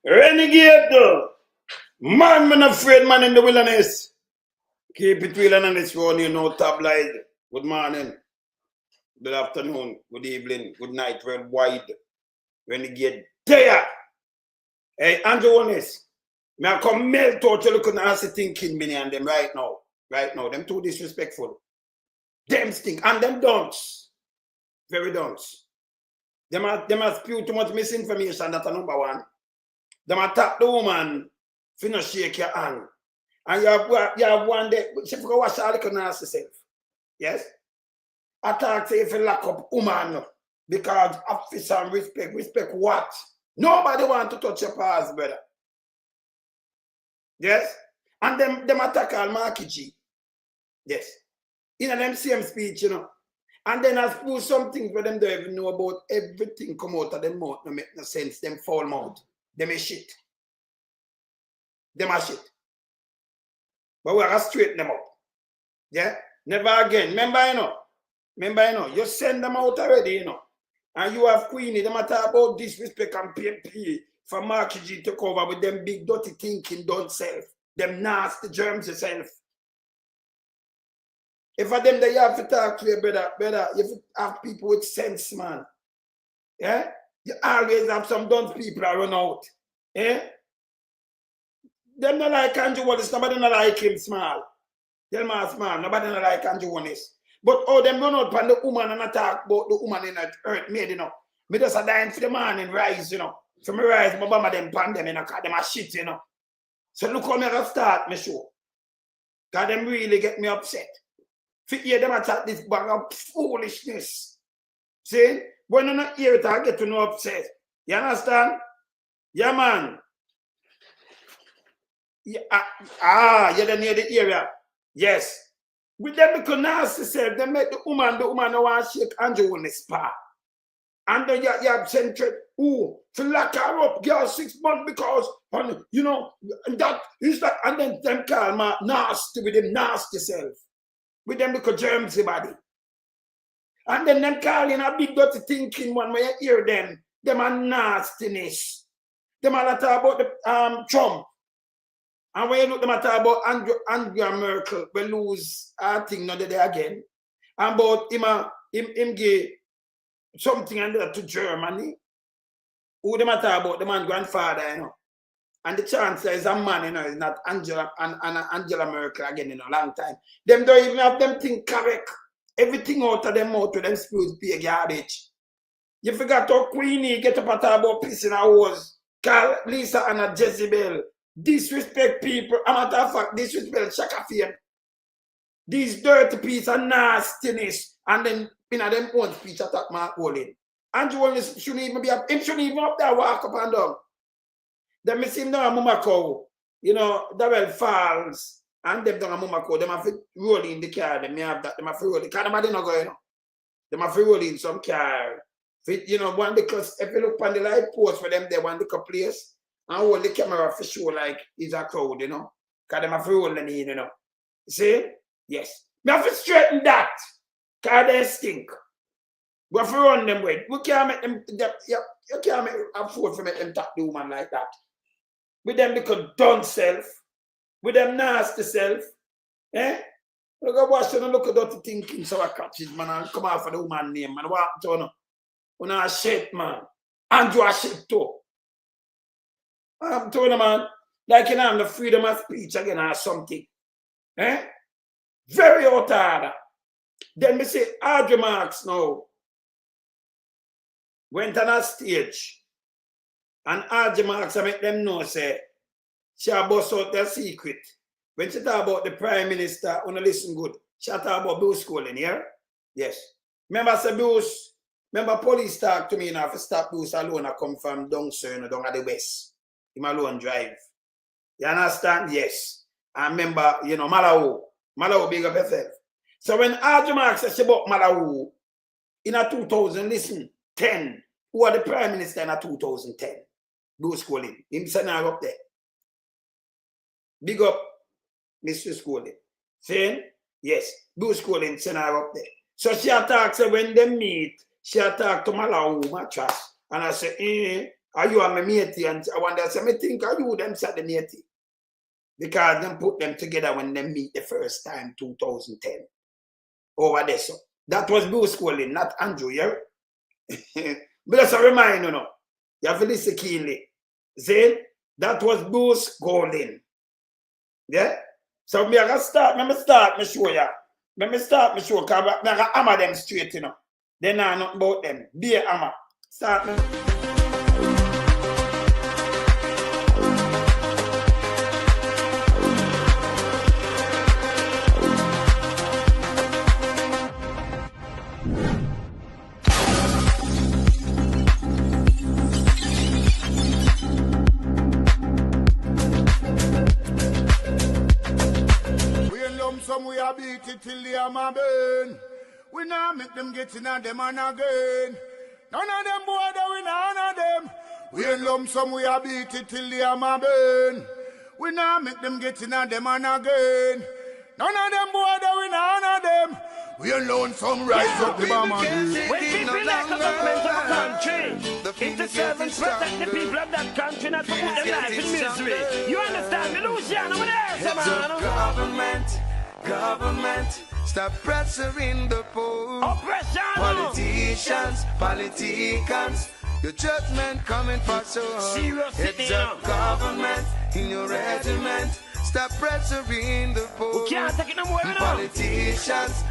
Renegade though. Man afraid man in the wilderness. Keep it real and honest, you know, tabloid. Good morning, good afternoon, good evening, good night, worldwide. Renegade there. Hey, Andrew Holness. Me I come melt out you look at the thinking me and them right now. Right now. Them too disrespectful. Them stink. And them dunce. Very dunce. Them are spew too much misinformation, that's number one. Them attack the woman, finna shake your hand. And you have one day, she forgot wash all the nasty self. Yes? Attack say if you lock up woman because officer and respect. Respect what? Nobody want to touch your paws, brother. Yes? And them attack all Markiji. Yes. In them same speech, you know. And then I suppose some things where them don't even know about everything come out of them mouth, no make no sense, them foul mouth. Them is shit. Them are shit. But we are straighten them up. Yeah? Never again. Remember, you know, you send them out already, you know. And you have Queenie, them talk about disrespect and PMP for Markiji to cover with them big dirty thinking don't self. Them nasty germs yourself. If for them that you have to talk to you, brother, you have to have people with sense, man. Yeah? You always have some dunce people that run out. Yeah? Them not like Andrew Holness, nobody not like him small. Tell me small, nobody not like Andrew Holness. But oh, them run out from the woman and talk about the woman in the earth made, you know. Me just a dying for the man and rise, you know. So me rise, my mama them pan them, you know, cause them a shit, you know. So look how me gonna start my show. Cause them really get me upset. For hear them attack this bag of foolishness. See? When you not hear it, I get to know upset. You understand? Yeah, man. Yeah, you're near the area. Yes. With them because nasty self, they make the woman don't want to shake Andrew Holness pa. And then you have sent to lock her up, girl, 6 months because, you know, that is that, and then them call my nasty with them nasty self. With them because germs body. And then them calling a big dirty thinking one where you hear them are nastiness. Them are talk about the Trump. And when you look them talk about Angela Merkel, we lose our thing not there again. And about him give something under to Germany. Who them talk about the man grandfather, you know. And the chancellor is a man, you know, is not Angela Merkel again in a long time. Them don't even have them thing correct. Everything out of them mouth to them spills be a garbage. You forgot how Queenie get up and talk about piss in her hose. Call Lisa and a Jezebel. Disrespect people. A matter of fact, disrespect Shaka Fame. These dirty piece of nastiness. And then, you know, them own speech attack Mark Holness. Andrew Holness shouldn't even be up. Him shouldn't even up there walk up and down. Them see him down a Mumako. You know, Darrell Falls. And them down a Mumako. Them have to roll in the car. Them have that. Them have to roll in the car. Them have to go, you know. Them have to roll in some car. You know, one because if you look on the light post for them, they want the place. And hold the camera for show like it's a crowd, you know. Because them have to roll in, you know. See? Yes. We have to straighten that. Because they stink. We have to run them way. We can't make them, you can't afford to make them tap the woman like that. With them little dumb self. With them nasty self. Eh? Look at watch and look at that thinking so I catch it, man. And come out for the woman name, man. What to know? When I shit, man. Andrew a shit too. I'm telling you, man, like you know, I'm the freedom of speech again or something. Eh? Very out order. Then me say, Audrey Marks now went on a stage and Audrey Marks I make them know, say, she a bust out their secret. When she talk about the Prime Minister, wanna listen good, she talk about Bruce schooling, yeah? Yes. Remember, say Bruce, remember police talk to me now to stop Bruce alone. I come from down at the west. Him alone drive. You understand? Yes. I remember, you know, Malawi big up yourself. So when Audrey Marks says she bought Malawi in a 2000, listen, 10, who are the Prime Minister in a 2010? Bruce Colin. Him send her up there. Big up Mr. Colin. Saying? Yes. Bruce Colin send her up there. So she attacks her when they meet, she attacked to Malawi mattress. And I say, Are you and my matey? And I wonder, so I think are you them said the matey? Because them put them together when they meet the first time, 2010. Over there, so. That was Bruce Colin, not Andrew, yeah? But that's a reminder, you know. You have to listen keenly. See? That was Bruce Colin. Yeah? So me I gotta start, let me start, me show ya. Let me start, me show, because I gotta hammer them straight, you know. They know nothing about them. Be a hammer. Start me. Some we a beat it till the hammer burn. We now make them get in on them and again. None of them boy that we none of them. We in lump some we a beat it till the hammer burn. We now make them get in on them and again. None of them boy that we none of them. We alone some rise up the bomb and when people like a government of a country, it's the servants protect the people of that country, not to put them life in misery. You understand me, Luciano? What else, man? Government, stop pressuring the poor. Oppression. Politicians, your judgment coming for sure. Serious It's a government in your regiment. Stop pressuring the poor. We can't take it no more, you know. Politicians,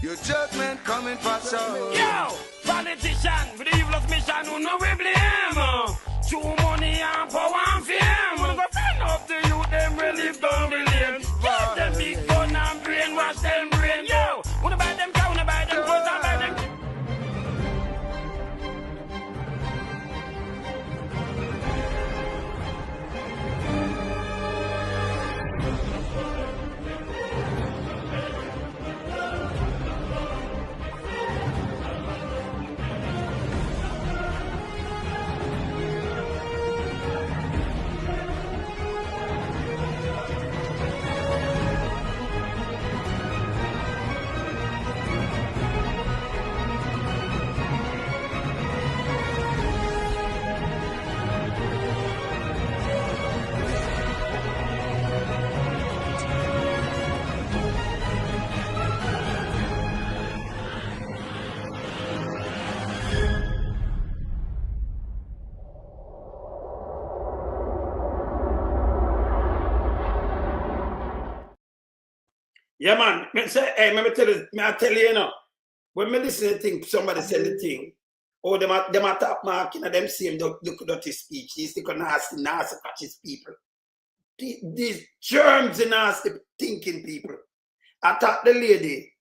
your judgment coming for sure. Yo, politician, for the evilest mission, who know we blame. Too money and power and fame. When go friend up to you, them relieve down the lane. Give them big gun and brainwash them brain. Yo, wanna buy them cow, wanna buy them clothes, and buy them. Yeah, man. Me say, hey, me tell you, you know, when me listen to thing, somebody say the thing, oh, them a top mark, you know, them same dirty speech. These nasty catches people. These germs and nasty thinking people. Attack the lady,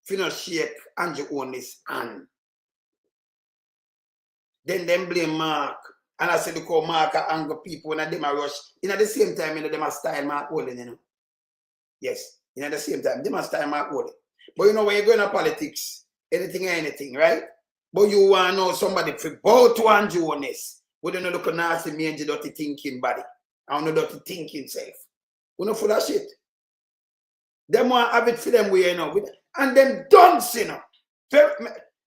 if you know, shake Andrew Holness hand. Then them blame Mark. And I said, they call Mark and anger people when them a rush. You know, at the same time, you know, them a style Mark Holness, you know. Yes. At the same time, they must time Mark Holness. But you know, when you go into politics, anything, right? But you want to know somebody for bow to Andrew Holness. We don't look nasty, mangy, dirty thinking body. I don't know dirty thinking self. We not full of shit. Them want to have it for them way, you know. And them dunce, you know.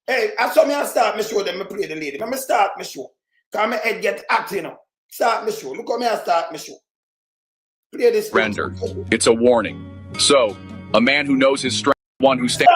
Hey, I saw me I start my show, then me play the lady. Let me start my show. Because my head get active, you know. Start my show. Look how me I start my show. Play this. Surrender. It's a warning. So, a man who knows his strength, one who stands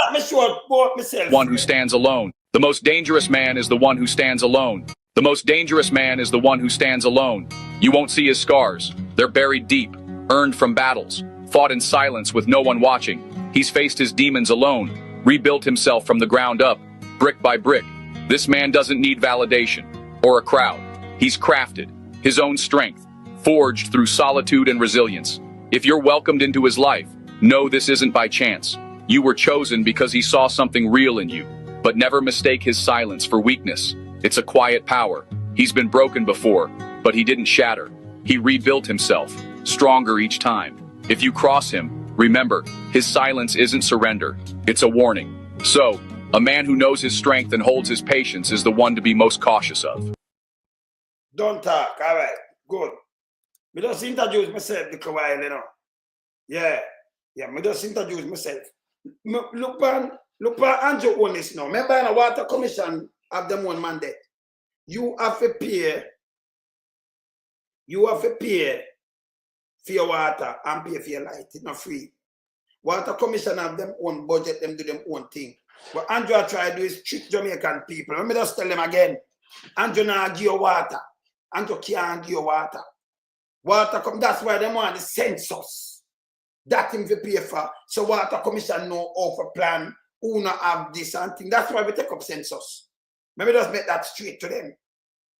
alone. The most dangerous man is the one who stands alone. The most dangerous man is the one who stands alone. You won't see his scars. They're buried deep, earned from battles, fought in silence with no one watching. He's faced his demons alone, rebuilt himself from the ground up, brick by brick. This man doesn't need validation or a crowd. He's crafted his own strength, forged through solitude and resilience. If you're welcomed into his life, know this isn't by chance. You were chosen because he saw something real in you. But never mistake his silence for weakness. It's a quiet power. He's been broken before, but he didn't shatter. He rebuilt himself, stronger each time. If you cross him, remember, his silence isn't surrender. It's a warning. So, a man who knows his strength and holds his patience is the one to be most cautious of. Don't talk. All right. Good. Me just introduce myself a while, you know. Yeah, me just introduce myself. Look for Andrew Holness now. Remember in a water commission of them one mandate. you have to pay. You have to pay for your water and pay for your light. It's not free. Water Commission have them own budget, them do them own thing. What Andrew try to do is trick Jamaican people. Let me just tell them again. Andrew not give you water. Andrew can't give you water. Water come, that's why they want the census. That thing to pay for. So Water Commission know how to plan, who not have this and thing. That's why we take up census. Maybe just make that straight to them.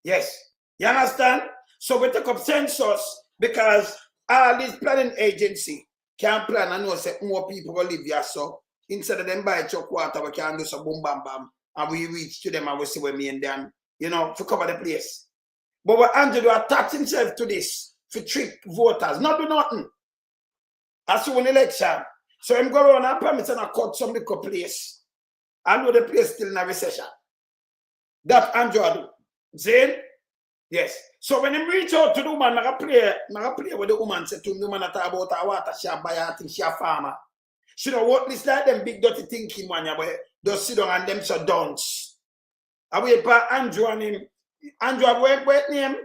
Yes. You understand? So we take up census because all these planning agency can plan and know say more people will live here. So instead of them buy truck water, we can do some boom bam bam. And we reach to them and we see where me and them, you know, to cover the place. But what Andrew do attach himself to this to trick voters, not do nothing. As soon election. So him go around and promise and cut some little place. And know the place still in a recession. That Andrew do. See? Yes. So when him reach out to the woman, I play with the woman, say to him, the woman talk about her water, she a buyer, I think she a farmer. She don't work this like them big dirty thinking one, where just sit down and them so dunce. I wait for Andrew and him. Andrew, what name?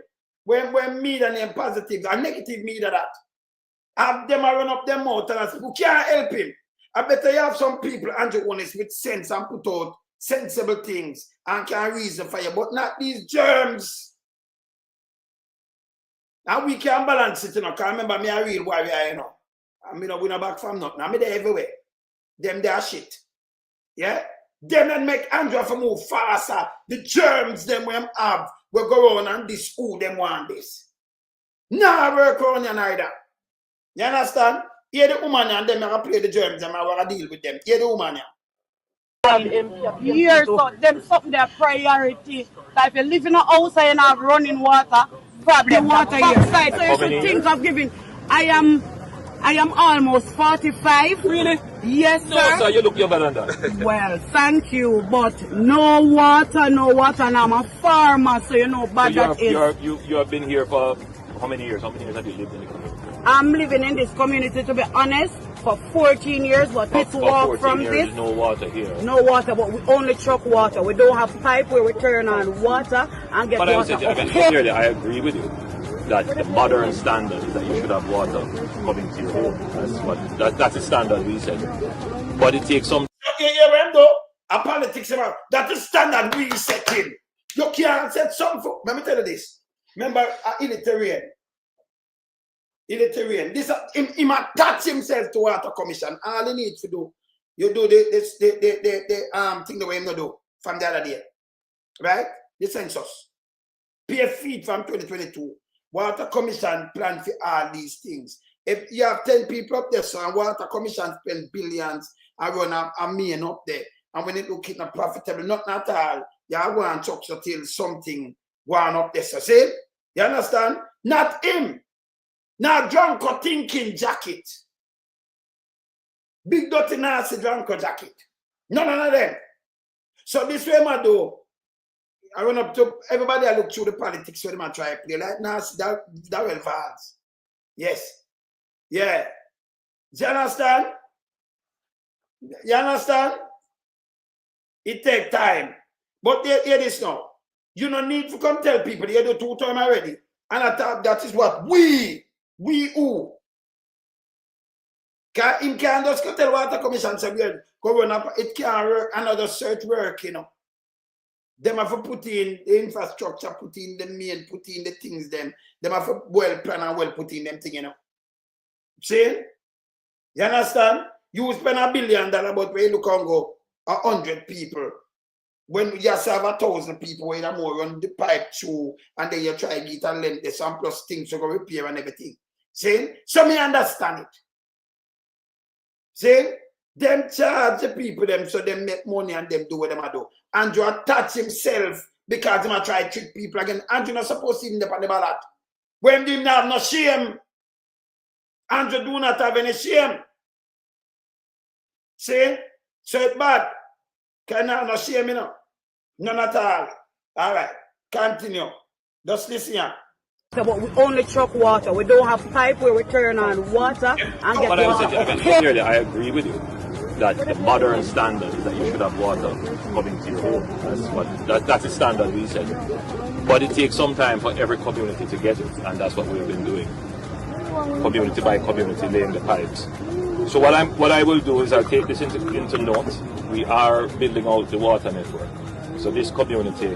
When media name positive and negative media that. Have them run up their mouth and ask, who can't help him? I better you have some people, Andrew Holness, with sense and put out sensible things and can reason for you, but not these germs. Now we can balance it, you know, because remember me a real warrior, you know. I mean, we're not back from nothing. I mean, they're everywhere. Them, they're shit. Yeah? Them that make Andrew for move faster. The germs them we have will go on and this who them want this. Nah, work on you neither. You understand? Here the woman and them are play the germs and I want to deal with them. Here the woman. Years, so them something their priority. Like if you live in a house and you have running water, probably water outside. So you should think of giving. I am almost 45. Really? Yes, sir. No, sir, you look younger than that. Well, thank you, but no water, and I'm a farmer, so you know bad So that is. you have been here for how many years? How many years have you lived in the community? I'm living in this community, to be honest, for 14 years, but let's walk from years, this. No water here. No water, but we only truck water. We don't have pipe where we turn on water and get water. Clearly, I agree with you that the modern standard is that you should have water coming to your home. That's the standard we said. But it takes some. A politics about that is standard we setting. You can't set something. Let me tell you this. Remember, illiterate. This he attach himself to Water Commission. All he needs to do, you do the thing the way him not do from the other day, right? The census, pay feed from 2022. Water Commission plan for all these things. If you have 10 people up there, so and Water Commission spend billions and run a million up there, and when it look not profitable, not at all, you are going to chuck till something going up there. So see, you understand? Not him. Now, drunk or thinking jacket. Big dirty nasty drunk or jacket. None of them. So this way, I do. I run up to everybody. I look through the politics where they try to play like nasty. That will fast. Yes. Yeah. Do you understand? You understand? It takes time. But hear this now. You don't need to come tell people you do 2 times already. And I thought that is what we who him can just go tell Water Commission say go run up, it can't work, another search work, you know. Them have to put in the infrastructure, put in the main, put in the things them have to well plan and well put in them thing, you know. See? You understand? You spend $1 billion, but when you look and go 100 people. When you just have 1,000 people where you more run the pipe through and then you try to get a length, there's some plus things to go repair and everything. See? So me understand it. See? Them charge the people them so they make money and them do what them do. Andrew attach himself because he try to trick people again. Andrew not supposed to even depend on the ballot. When they have no shame, Andrew do not have any shame. See? So it's bad. Can I have no shame, you know? None at all. All right. Continue. Just listen here. But we only truck water. We don't have pipe where we turn on water and get water. Clearly, I agree with you that the modern standard is that you should have water coming to your home. That's the standard we set. But it takes some time for every community to get it, and that's what we've been doing. Community by community, laying the pipes. So what I will do is I'll take this into note. We are building out the water network. So this community,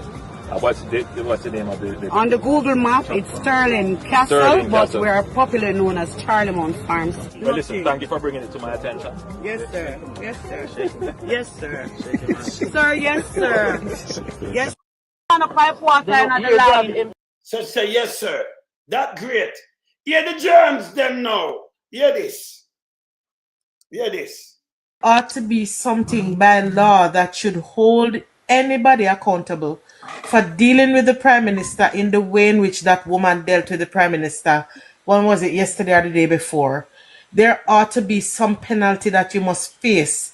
what's the name of the on the Google map, it's Sterling Castle, but we are popularly known as Charlemont Farms. Well, listen, thank you for bringing it to my attention. Yes, sir. Yes, sir. Yes, sir. Sir, yes, sir. Yes. On a pipe water and the line. So say yes, sir. That great. Hear the germs, them now. Hear this. Hear this. Ought to be something by law that should hold anybody accountable for dealing with the Prime Minister in the way in which that woman dealt with the Prime Minister. When was it, yesterday or the day before? There ought to be some penalty that you must face.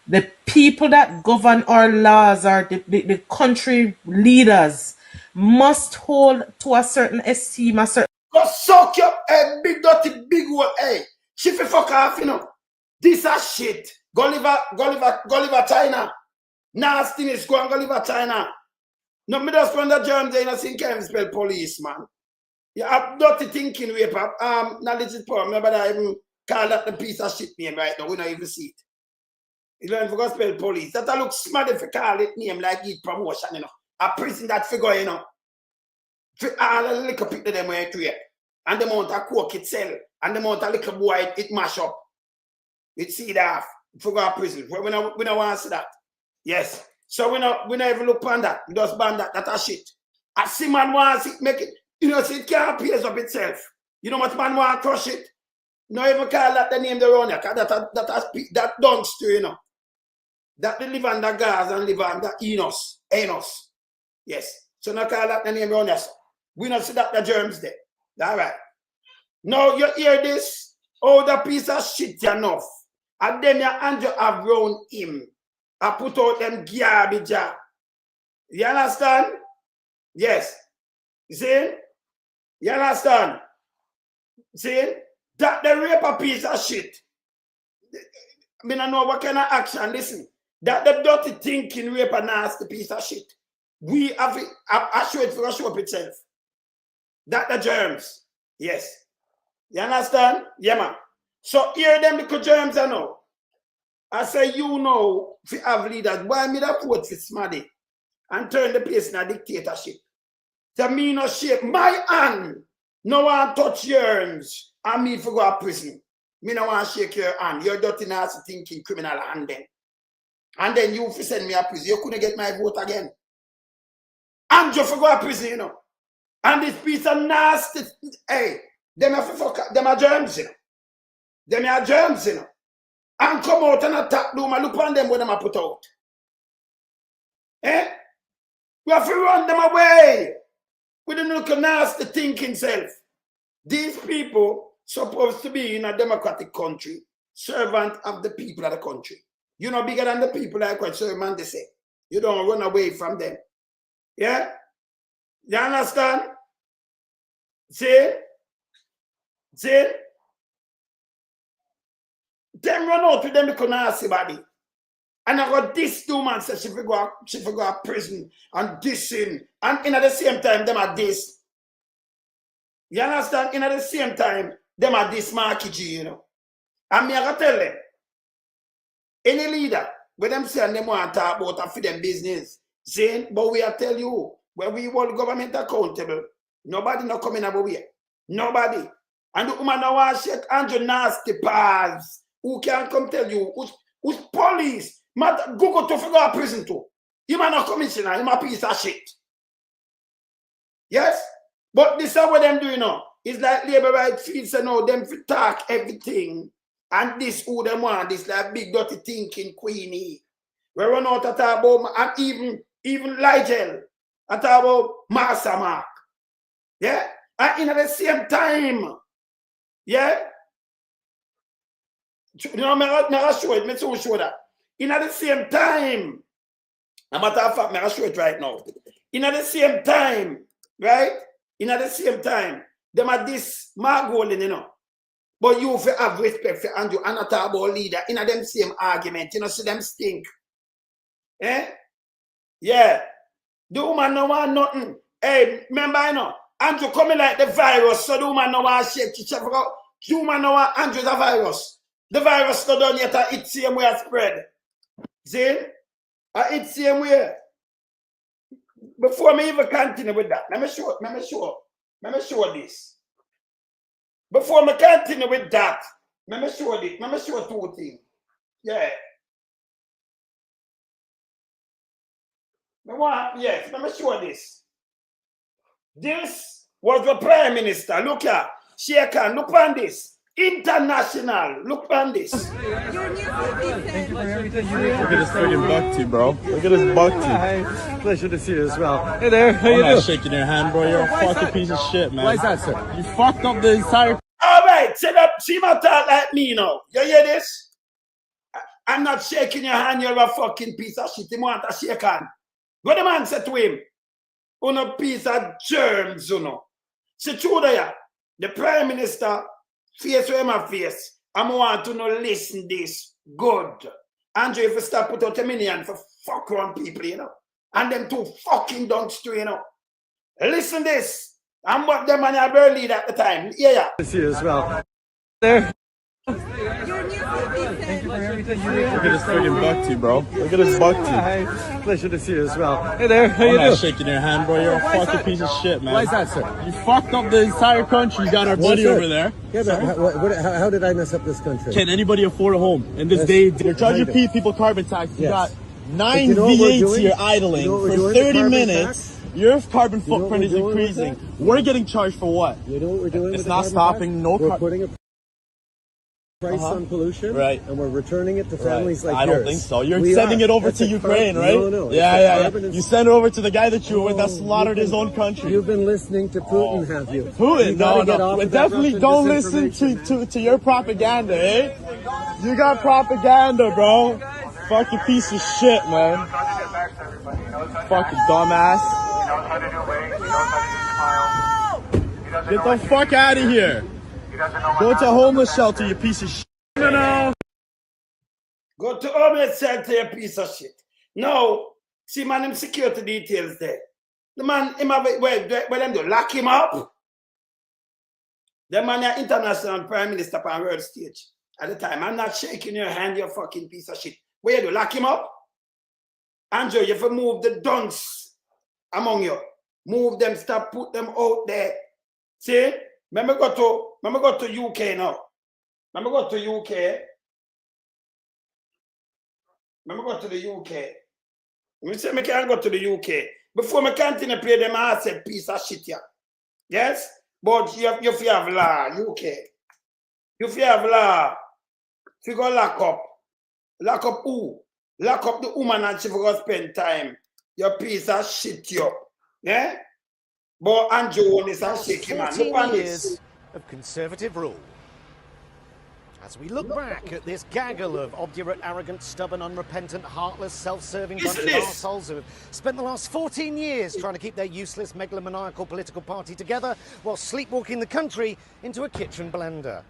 The people that govern our laws, or the country leaders, must hold to a certain esteem, a certain... Go suck your big dirty big one, hey. She fi fuck off, you know. This a shit. Go live a China. Nastiness, go and go live a China. No, me just when the germs in a sing can't spell police, man. You have dirty thinking, rape up. Knowledge is power. Remember that I even call that the piece of shit name right now. We don't even see it. You don't even spell police. That I look smart if you call it name like it promotion, you know. A prison that figure, you know. All the little people them went to it. And the amount of coke it sell. And the amount of little boy it mash up. It see that for go to prison. We don't want to see that. Yes. So we not even look on that. We just ban that. That's a shit. A see man wants it, make it. You know, see it can't pierce up itself. You know what man want to crush it? No even call that the name the run here. That dunce too, you know. That they live under gas and live under Enos. Yes. So now call that the name run here. We not see that the germs there. All right. Now you hear this? Oh, the piece of shit enough. And then your angel have round him. I put out them garbage. You understand? Yes. You see? You understand? See? That the rape a piece of shit. I mean, I know what kind of action. Listen. That the dirty thinking rape a nasty piece of shit. We have it. I show it for show up itself. That the germs. Yes. You understand? Yeah, man. So here them little germs I know. I say, you know, if you have leaders, why me that vote for Smaddy and turn the place in a dictatorship? To me no shape my hand. No one touch yours and me for go to prison. Me no want to shake your hand. You're dirty nasty thinking criminal hand then. And then you send me a prison. You couldn't get my vote again. And you for go to prison, you know. And this piece of nasty, hey, them are germs, you know. Them are germs, you know. And come out and attack them and look on them when them are put out. Eh? We have to run them away with a little nasty thinking self. These people supposed to be in a democratic country, servant of the people of the country. You're not bigger than the people like what servant they say. You don't run away from them. Yeah? You understand? See? See? Them run out with them because nasty body. And I got this two man says she forgot to prison and this in. And in at the same time, them are this. You understand? In at the same time, them are this Marky G, you know. And me I gotta tell them, any leader, when them say and them want to talk about and for them business, saying, but we are tell you, when we hold government accountable, nobody not coming about here. Nobody. And the woman now want to shake Andrew nasty paths. Who can come tell you who's police? Go to figure out prison too. You might not commissioner, you a piece of shit. Yes? But this is what them doing now. It's like labor rights fields and now them talk everything. And this who them want, this like big dirty thinking Queenie. We run out to talk about and even Ligel. I talk about Master Mark. Yeah? And in at the same time, yeah? You know, I show it, I show that. In at the same time, a matter of fact, I show it right now. In at the same time, right? In at the same time, them are this Margolin, you know. But you have respect for Andrew and not talk about leader in a them same argument. You know, see them stink. Eh? Yeah. The woman no want nothing. Hey, remember, you know, Andrew coming like the virus, so the woman no want shake. The woman no want Andrew the virus. The virus not done yet, it's the same way as spread. See? It's the same way. Before me even continue with that, let me show this. Before me continue with that, let me show this. Let me show two things. Yeah. Yes, let me show this. This was the Prime Minister. Look here. Shaker, look on this. International. Look on this. Thank you for everything you do. Look at this friggin' Bhakti, bro. Look at this Bhakti. Pleasure to see you as well. Hey there, how you doing? I'm not shaking your hand, bro. You're a fucking piece of shit, man. Why is that, sir? You fucked up the entire... Alright, see my talk like me now. You hear this? I'm not shaking your hand, you're a fucking piece of shit. You want to shake hand. What the man said to him? On a piece of germs, you know. See, true there, the Prime Minister, face where my face, I want to know listen this good. Andrew, if you stop put out a million for fuck around people, you know, and them two fucking dunks too, you know. Listen this. I'm what them man are lead at the time. Yeah. To see you as well. There. Thank you for everything you do. Look at this friggin' Bhakti, bro. Look at this Bhakti. Pleasure to see you as well. Hey there, how you doing? I'm not shaking your hand, bro. You're a fucking piece of shit, man. Why is that, sir? You fucked up the entire country. You got our buddy over there. Yeah, but how did I mess up this country? Can anybody afford a home in this day? They're charging people carbon tax. You got 9 V8s here idling for 30 minutes. Your carbon footprint is increasing. We're getting charged for what? You know what we're doing? It's not stopping. No We're putting a price on pollution, right? And we're returning it to families like yours. I don't think so. You're sending it over to Ukraine, right? No. Yeah. You send it over to the guy that you were with that slaughtered his own country. You've been listeing to Putin, have you? Putin? No. We definitely don't listen to your propaganda, eh? You got propaganda, bro. Fucking piece of shit, man. Fucking dumbass. Get the fuck out of here. Go to a homeless shelter, you piece of shit. No. Go to homeless shelter, you piece of shit. No. See, man, them security details there. The man, where them do? Lock him up? The man, your international prime minister on world stage at the time. I'm not shaking your hand, you fucking piece of shit. Where you do? Lock him up? Andrew, you have to move the dunks among you. Move them, stop, put them out there. See? Let me go to UK now. Let me go to UK. Let me go to the UK. Let me say I can't go to the UK. Before I continue to play them, I said piece of shit here. Yes? But you have law, UK. You have law. You go lock up. Lock up who? Lock up the woman and she go spend time. Your piece of shit you. Yeah? But Andrew is a shaky man. 14 years of Conservative rule. As we look back at this gaggle of obdurate, arrogant, stubborn, unrepentant, heartless, self-serving bunch of arseholes who have spent the last 14 years trying to keep their useless, megalomaniacal political party together while sleepwalking the country into a kitchen blender.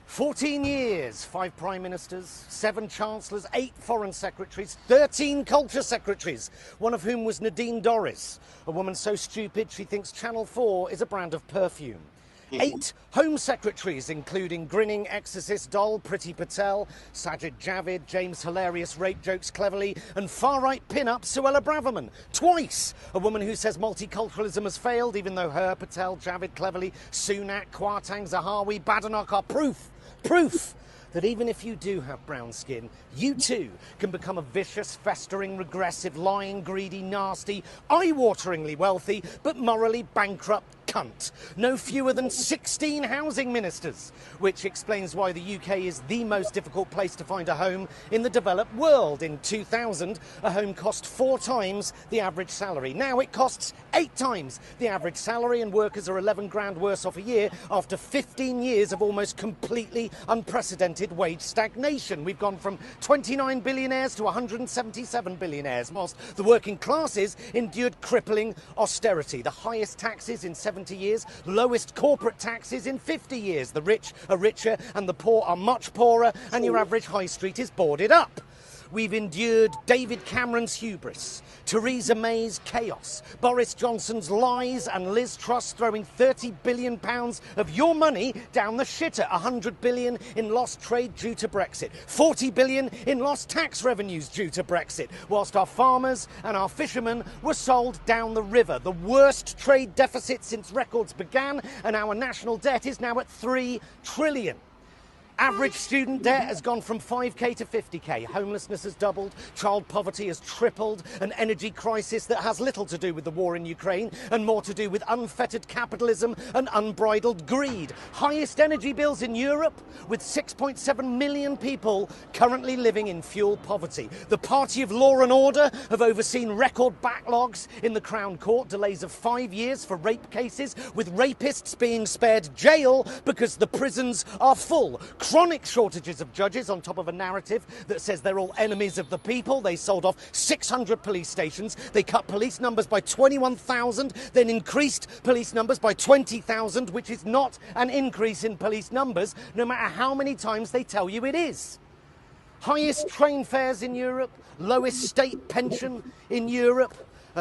14 years, 5 prime ministers, 7 chancellors, 8 foreign secretaries, 13 culture secretaries, one of whom was Nadine Dorries, a woman so stupid she thinks Channel 4 is a brand of perfume. 8 home secretaries, including grinning exorcist doll Priti Patel, Sajid Javid, James Hilarious rape jokes cleverly, and far-right pin-up Suella Braverman. Twice! A woman who says multiculturalism has failed, even though her, Patel, Javid cleverly, Sunak, Kwarteng, Zahawi, Badenoch are proof that even if you do have brown skin, you too can become a vicious, festering, regressive, lying, greedy, nasty, eye-wateringly wealthy, but morally bankrupt cunt. No fewer than 16 housing ministers, which explains why the UK is the most difficult place to find a home in the developed world. In 2000, a home cost 4 times the average salary. Now it costs 8 times the average salary, and workers are 11 grand worse off a year after 15 years of almost completely unprecedented wage stagnation. We've gone from 29 billionaires to 177 billionaires, whilst the working classes endured crippling austerity, the highest taxes in 70 70 years, lowest corporate taxes in 50 years. The rich are richer and the poor are much poorer, and your average high street is boarded up. We've endured David Cameron's hubris, Theresa May's chaos, Boris Johnson's lies, and Liz Truss throwing £30 billion of your money down the shitter. £100 billion in lost trade due to Brexit, £40 billion in lost tax revenues due to Brexit, whilst our farmers and our fishermen were sold down the river. The worst trade deficit since records began, and our national debt is now at £3 trillion. Average student debt has gone from 5k to 50k. Homelessness has doubled, child poverty has tripled, an energy crisis that has little to do with the war in Ukraine and more to do with unfettered capitalism and unbridled greed. Highest energy bills in Europe, with 6.7 million people currently living in fuel poverty. The Party of Law and Order have overseen record backlogs in the Crown Court, delays of 5 years for rape cases, with rapists being spared jail because the prisons are full. Chronic shortages of judges on top of a narrative that says they're all enemies of the people. They sold off 600 police stations. They cut police numbers by 21,000, then increased police numbers by 20,000, which is not an increase in police numbers, no matter how many times they tell you it is. Highest train fares in Europe, lowest state pension in Europe,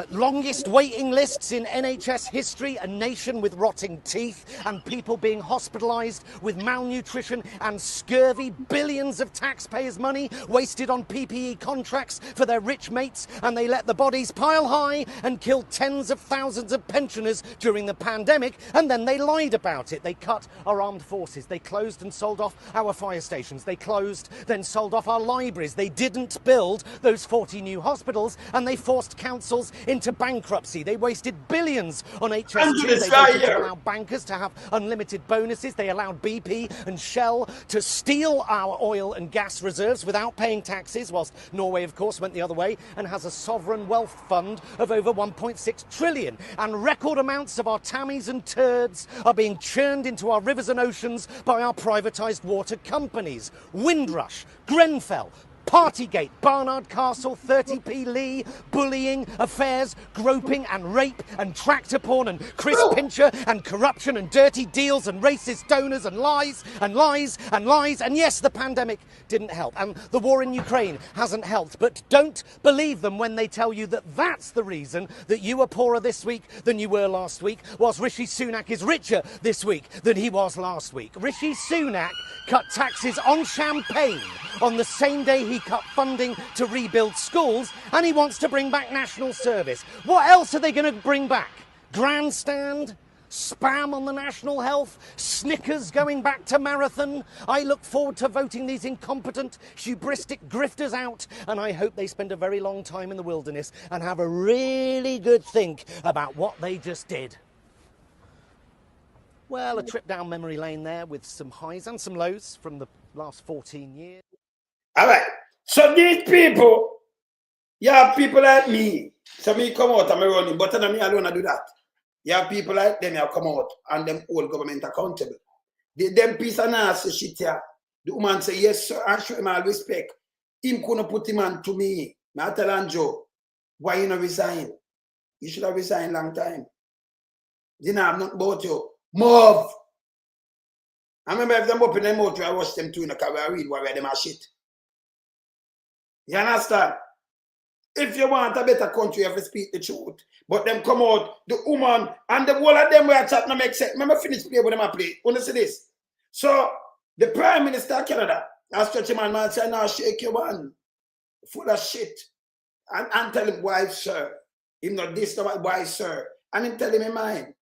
longest waiting lists in NHS history, a nation with rotting teeth and people being hospitalised with malnutrition and scurvy, billions of taxpayers' money wasted on PPE contracts for their rich mates, and they let the bodies pile high and killed tens of thousands of pensioners during the pandemic, and then they lied about it. They cut our armed forces, they closed and sold off our fire stations, they closed, then sold off our libraries, they didn't build those 40 new hospitals, and they forced councils into bankruptcy. They wasted billions on HS2. They voted to allow bankers to have unlimited bonuses. They allowed BP and Shell to steal our oil and gas reserves without paying taxes, whilst Norway, of course, went the other way and has a sovereign wealth fund of over 1.6 trillion. And record amounts of our tammies and turds are being churned into our rivers and oceans by our privatised water companies. Windrush, Grenfell, Partygate, Barnard Castle, 30p Lee, bullying, affairs, groping and rape and tractor porn and Chris Pincher and corruption and dirty deals and racist donors and lies and lies and lies. And yes, the pandemic didn't help and the war in Ukraine hasn't helped. But don't believe them when they tell you that that's the reason that you are poorer this week than you were last week, whilst Rishi Sunak is richer this week than he was last week. Rishi Sunak cut taxes on champagne on the same day he cut funding to rebuild schools, and he wants to bring back national service. What else are they going to bring back? Grandstand? Spam on the national health? Snickers going back to marathon? I look forward to voting these incompetent, hubristic grifters out, and I hope they spend a very long time in the wilderness and have a really good think about what they just did. Well, a trip down memory lane there with some highs and some lows from the last 14 years. All right. So these people, you have people like me. So me come out and me running, but not me alone I do that. You have people like them who come out and them hold government accountable. Them piece of nasty shit here. The woman say, yes, sir, I show him all respect. Him couldn't put him on to me. I tell Anjo, why you not resign? You should have resigned long time. You know, I'm not about you. Move. I remember if them open them out, I watch them too in the car, I read where them are shit. You understand? If you want a better country, you have to speak the truth. But them come out, the woman, and the whole of them were chat no make sense. Remember finish play with them I play. Want to see this? So, the Prime Minister of Canada, I stretch him and man say, now shake your man. Full of shit. And tell him, why, sir? Him not this, why, sir? And him tell him in mind.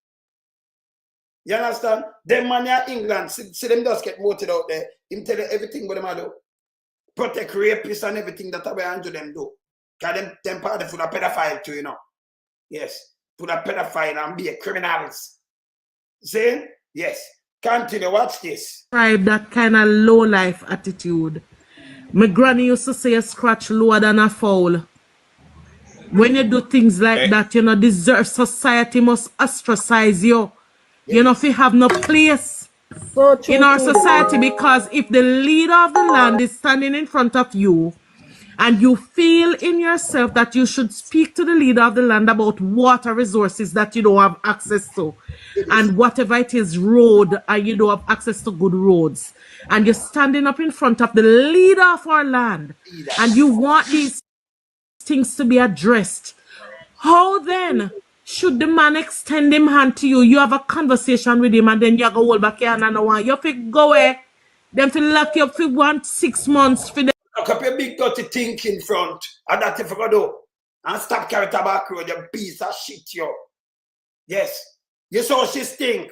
You understand? Them man in England, see them just get voted out there. Him tell you everything what them do. Protect rapists and everything that way Andrew them do. Because them part of the pedophile too, you know. Yes. Put a pedophile and be a criminals. See? Yes. Continue, watch this. That kind of low life attitude. My granny used to say a scratch lower than a foul. When you do things like that, you know, deserve society must ostracize you. Yes. You know, if you have no place in our society, because if the leader of the land is standing in front of you and you feel in yourself that you should speak to the leader of the land about water resources that you don't have access to, and whatever it is, road, and you don't have access to good roads, and you're standing up in front of the leader of our land, and you want these things to be addressed, how then should the man extend him hand to you? You have a conversation with him, and then you go hold back your hand and want you feel go away. Them to lock you up for 6 months for them. Lock up your big dirty think in front, and that if you go do, and stop carrying tobacco, you piece of shit, yo. Yes, you saw she stink,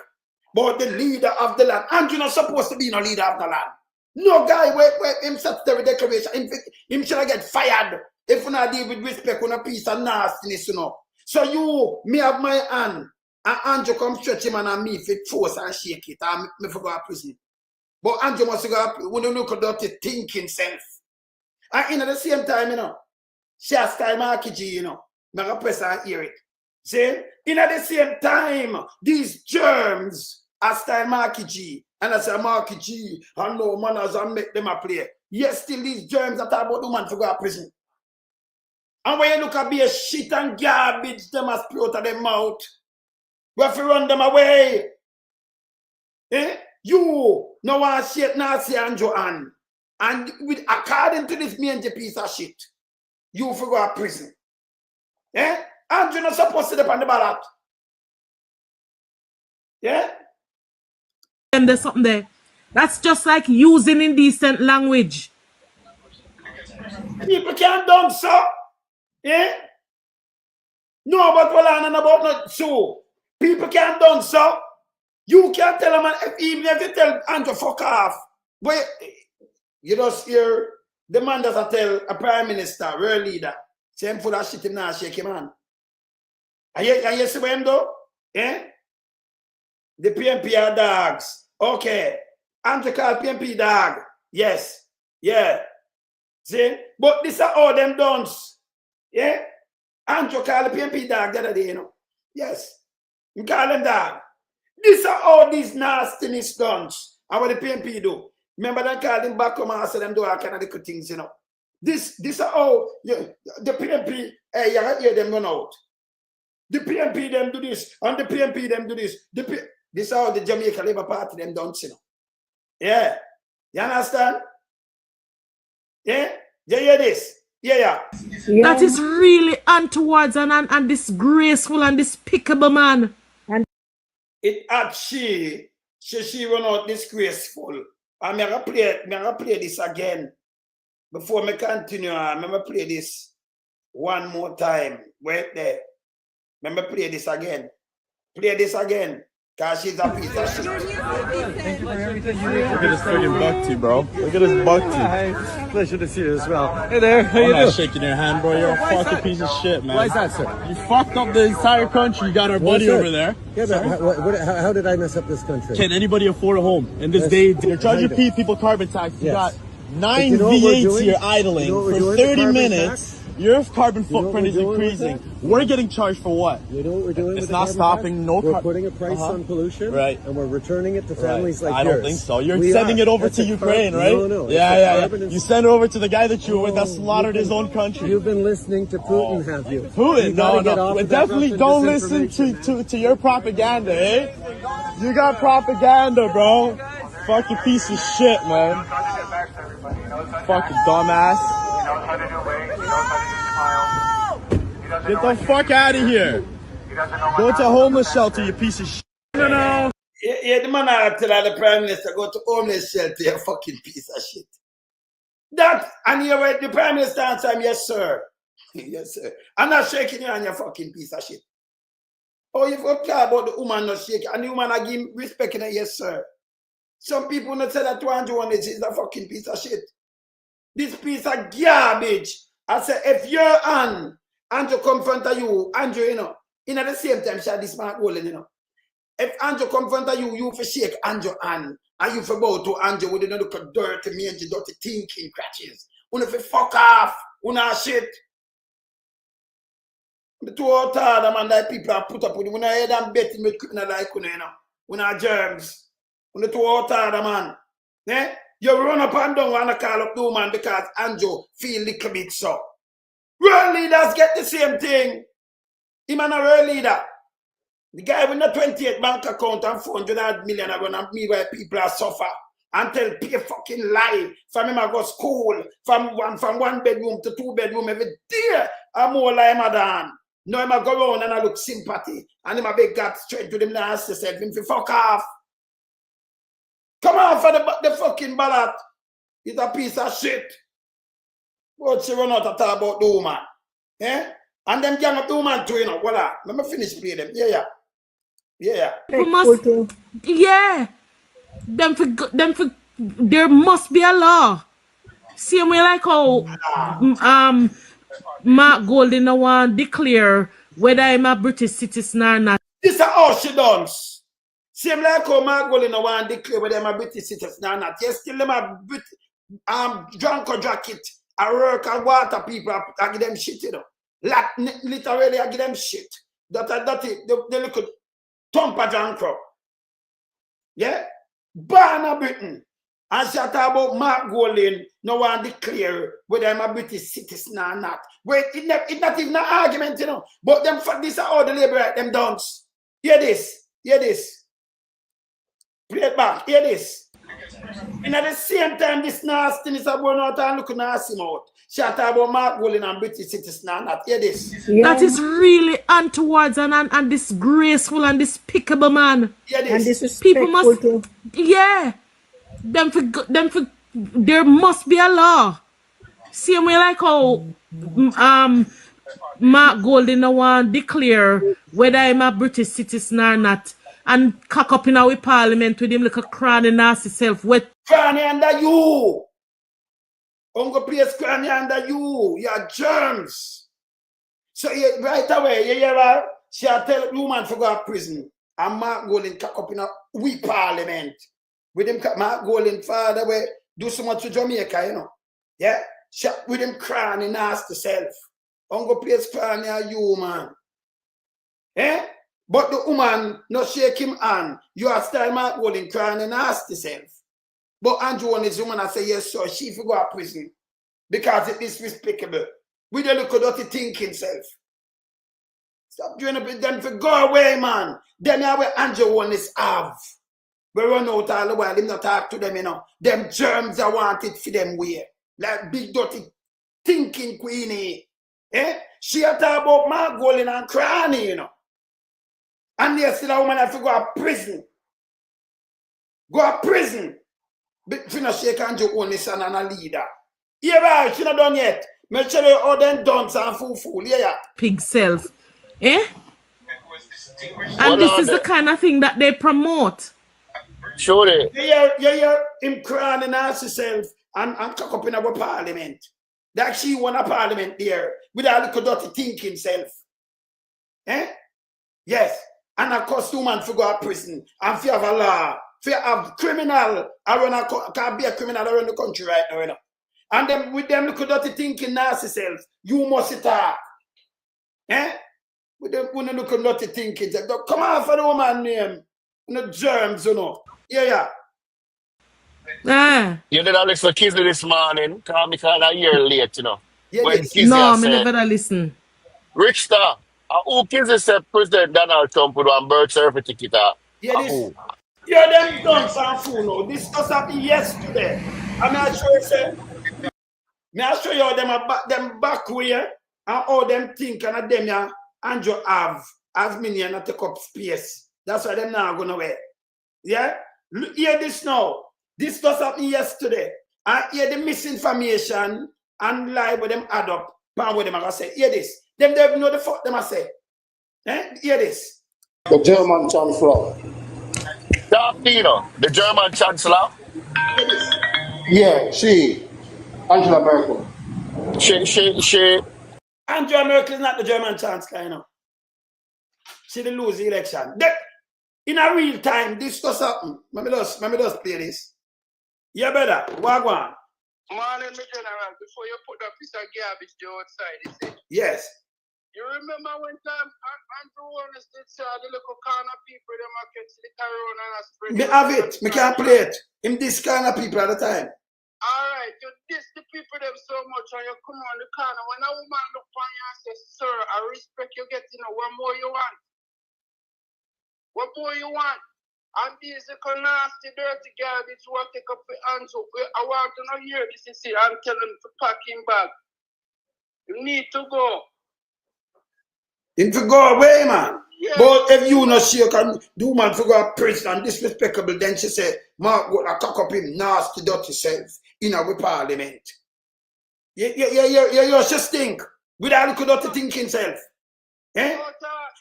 but the leader of the land, and you're not supposed to be no leader of the land. No guy where him secretary declaration, him should get fired if you not deal with respect on a piece of nastiness, you know. So you, me have my hand, and Andrew come stretch him and me fit force and shake it, and me for go to prison. But Andrew must go when you look at that thinking self. And in at the same time, you know, she has time Marky, you know, me go press and hear it. See? In at the same time, these germs are style Marky G. And I say Marky G, and no manners and make them a play. Yes, still these germs that are about the man to go to prison. And when you look at be a shit and garbage, them as spray out of their mouth. We have to run them away. Eh? You no one shit Nancy and Joanne. And with according to this mangy piece of shit, you for go to prison. Eh? And you're not supposed to dip on the ballot. Yeah? And there's something there. That's just like using indecent language. People can't done so. Eh? No, but what I know about not so. People can't done so. You can't tell a man, even if you tell Andrew fuck off. But you just hear the man doesn't tell a prime minister, real leader, same full of shit him now shake him hand. And you see what him do? Eh? The PMP are dogs. Okay. Andrew call PMP dog. Yes. Yeah. See? But this are all them dons. Yeah? Andrew call the PMP dog the other day, you know. Yes. You call them dog. These are all these nastiness dons. And what the PMP do? Remember that call them back come and say them do all kind of little things, you know. This are all the PMP, hey, you hear them run out. The PMP them do this, and the PMP them do this. This are all the Jamaica Labour Party them done, you know. Yeah. You understand? Yeah? You hear this? Yeah. That is really untoward and disgraceful and despicable, man. It actually, she run out disgraceful. I'm gonna play this again. Before me continue, I'm gonna play this one more time. Wait there. Let me play this again. Play this again. Cause she's a piece of shit. Thank you for everything you did. Look at this friggin' buck bro. Look at this buck Pleasure to see you as well. Hey there, how you doing? I'm not shaking your hand, bro. You're a fucking piece of shit, man. Why is that, sir? You fucked up the entire country. You got our buddy over there. Yeah, but how did I mess up this country? Can anybody afford a home in this day? You're charging people carbon tax. You got 9 V8s here idling for 30 minutes. Your carbon footprint is increasing. We're getting charged for what? You know what we're doing? It's not stopping. We're putting a price on pollution, right? And we're returning it to families like yours. I don't think so. You're sending it over to Ukraine, right? No. Yeah. You send it over to the guy that you were with that slaughtered his own country. You've been listening to Putin, have you? Putin? No. Definitely don't listen to your propaganda, eh? You got propaganda, bro. Fucking piece of shit, man. Fucking dumbass. Get the fuck out of here. Go to a homeless shelter, you piece of shit. No. Yeah, the man I tell the Prime Minister go to homeless shelter, you fucking piece of shit. That, and you wait, the Prime Minister answer him, yes, sir. Yes, sir. I'm not shaking you on your fucking piece of shit. Oh, you forget about the woman not shaking, and the woman I give respect in it, yes, sir. Some people not say that 201 is a fucking piece of shit. This piece of garbage. I say, if you're on, Andrew come front of you, Andrew, you know, in at the same time, shall this man rolling, you know. If Andrew come front of you, you for shake Andrew hand, and you for bow to Andrew with another dirty, mangy, dirty thinking crutches. You for fuck off, you know shit. The two other man that people are put up with, when I hear them betting with criminal like you know, when I germs. When the two other man, eh? You run up and down and call up the woman because Andrew feel little bit so. World leaders get the same thing. Him and a world leader. The guy with the 28 bank account and 400 million are gonna me where people are suffer. And tell a fucking lie. From him I go school. From one bedroom to 2 bedroom every day. I'm more like madam. No, him I go around and I look sympathy. And him I beg God straight to them and ask yourself, him to fuck off. Come on for the fucking ballot. It's a piece of shit. But she run out to talk about the woman. Eh? And them gang up the woman too, you know. Voila. Let me finish play them. Yeah. Yeah. There must be a law. Same way like how Mark Golding no one declare whether I'm a British citizen or not. This is how she does. Same like how Mark Golding no one declare whether I'm a British citizen or not. Yes, still them a drunk or jacket. I work and water people. I give them shit, you know. Literally, I give them shit. That it. They look at Tompa John Crow. Yeah? Born a Britain. And she talk about Mark Golding, no one declare whether I'm a British citizen or not. Wait, it's not even an argument, you know. But them for this are all the labor right, them dons. Hear this. Play it back. Hear this. And at the same time, this nastiness is going out and looking nasty out. She talk about Mark Golding and British citizen or not. Hear this. Yeah. That is really untoward and disgraceful and despicable, man. Hear this. And disrespectful. People must, yeah. There must be a law. Same way like how Mark Golding no one declare whether I'm a British citizen or not and cock up in our parliament with him like a cranny nasty self. Cranny under you. Ungo place cranny under you. You're germs. So right away, you hear her? She'll tell the woman to go to prison. And Mark Golding cock up in a we parliament. With him, Mark Golding father way do so much to Jamaica, you know. Yeah? With him crying nasty self. Ungo place crying are you, man. Eh? But the woman no shake him hand. You are still Mark Golding crying nasty self. But Andrew and his woman I say, yes, sir, she will go to prison. Because it is despicable. With a look at dirty thinking self. Stop doing it them for go away, man. Then how Andrew Holness have. We run out all the while, him not talk to them, you know. Them germs I want it for them way. Like big dirty thinking queenie. Eh? She talk about Mark Golding and cranny, you know. And they still a woman have to go to prison. Go to prison. But you know, shake Andrew Holness and a leader. Yeah, right, she not done yet. Make sure you all them dunce and fool. Yeah. Pig self. Eh? And this is the kind of thing that they promote. Sure. You hear him crying and ask himself and cock up in our parliament. That she won a parliament there with a little dirty thinking self. Eh? Yes. And a costume for go to prison. And if you have a law, if you have criminal, can't be a criminal around the country right now, you know. And then with them little dirty thinking nasty self, you must talk. Eh? With them little dirty thinking, come on for the woman name. No germs, you know. Yeah. You did not listen to Kizzy this morning, because a year late, you know. Yeah, when yes. Kizzy No, I said, never listen. Rich Star, who Kizzy said President Donald Trump would want birth certificate? Yeah, this. Yeah, them done some fool now. This just happened yesterday. I'm not sure say. I'll show you how them back way and how them think and them yeah, Andrew have as many and take up space. That's why them now gonna wear. Yeah? Hear this now. This just happened yesterday. And hear the misinformation and lie with them add up. But what them are gonna say. Hear this. Them don't know the fuck them I say. Eh? Hear this. The German Chancellor. The German Chancellor? Yeah, she. Angela Merkel. She. Angela Merkel is not the German Chancellor, you know. She didn't lose the election. In a real time, this just happened. Let me just play this. Yeah, brother. Wagwan. Morning, my general. Before you put that piece of garbage outside, you see? Yes. You remember when time Andrew Holness did say the little kind of people them are catch the corona and spread. Me have it. Me can't play it. In this kind of people at the time. Alright, you diss the people them so much and you come on the corner. When a woman look on you and say, sir, I respect you getting what more you want? What more you want? And these little nasty, dirty girl, this will take up the hands up. I want to not hear this, you see, and tell them to pack him back. You need to go. Him to go away, man. Yeah. But if you not shake and do man to go to prison and disrespectful, then she say, Mark go to cock up him nasty, dirty self in our parliament. Yeah, she stink. With all the dirty thinking self. Eh?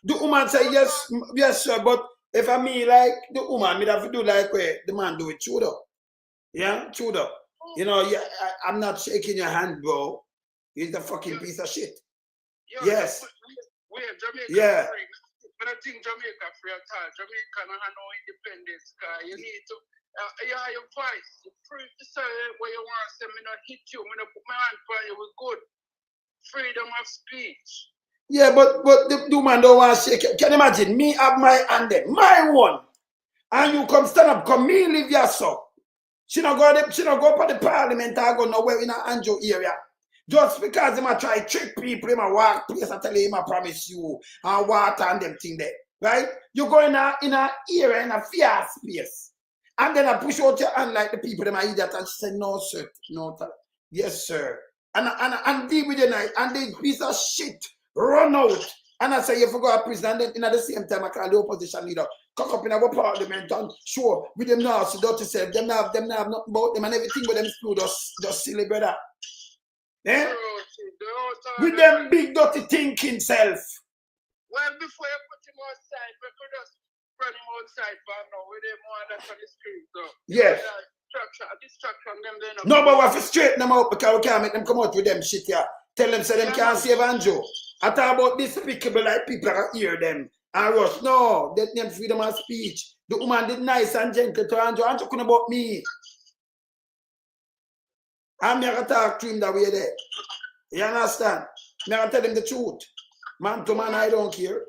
The woman say, yes, sir, but if I mean like the woman, me have to do like where the man do it, chewed up. Yeah, chewed up. You know, I'm not shaking your hand, bro. He's a fucking piece of shit. Yes. Jamaica yeah. Free. But I think Jamaica free at all. Jamaica no have no independence. You need to, you have your voice. You free to say what you want to say. Me not hit you. Me not put my hand on you. We're good. Freedom of speech. Yeah, but the woman don't want to shake it. Can you imagine? Me have my hand there, my one. And you come stand up, come me leave your son. She not go up at the parliament or go nowhere in a Anjo area. Just because him a try trick people, him a walk place and tell him I promise you and water and them thing there. Right? You go in a area in a fear space. And then I push out your hand like the people them a idiot and she said, no, sir. No, yes, sir. And deal with the night and the piece of shit run out. And I say you forgot a prison and then in at the same time I call the opposition leader. Cock up in our parliament and sure with them now so don't say them have nothing about them and everything with them screw just silly brother. Eh? With them big dirty thinking self. Well, before you put him outside, we could just run him outside for now with them on that on the street. So, yes. Distraction them then. No, but we have to straighten them out because we can't make them come out with them shit here. Tell them say them can't save Anjo. I talk about despicable like people that hear them and rush. No, let them freedom of speech. The woman did nice and gentle to Anjo. Anjo couldn't about me. I'm going to talk to him that way there. You understand? I'm going to tell him the truth. Man to man, I don't care.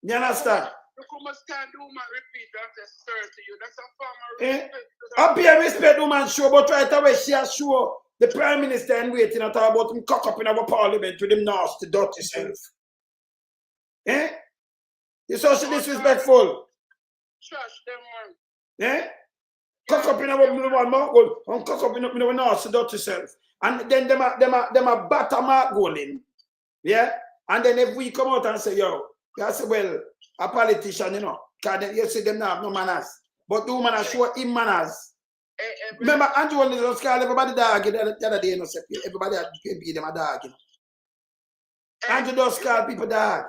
You understand? Look how much time the woman repeat that sir to you. That's a form of respect. Up here, respect the woman show, but right away she has show the Prime Minister and waiting and talk about him cock up in our parliament with him nasty, dirty self. Eh? You so she disrespectful. Trash them one. Eh? Cock up in our one mark goal and cock up in our nasty, dirty self. And then them a batter mark goal in. Yeah? And then if we come out and say, yo, you say, well, a politician, you know, because you see them now have no manners. But the woman has show him manners. Remember, Andrew Holness just called everybody dog the other day, you know, everybody had to them a dog, you know. Andrew just called people dog.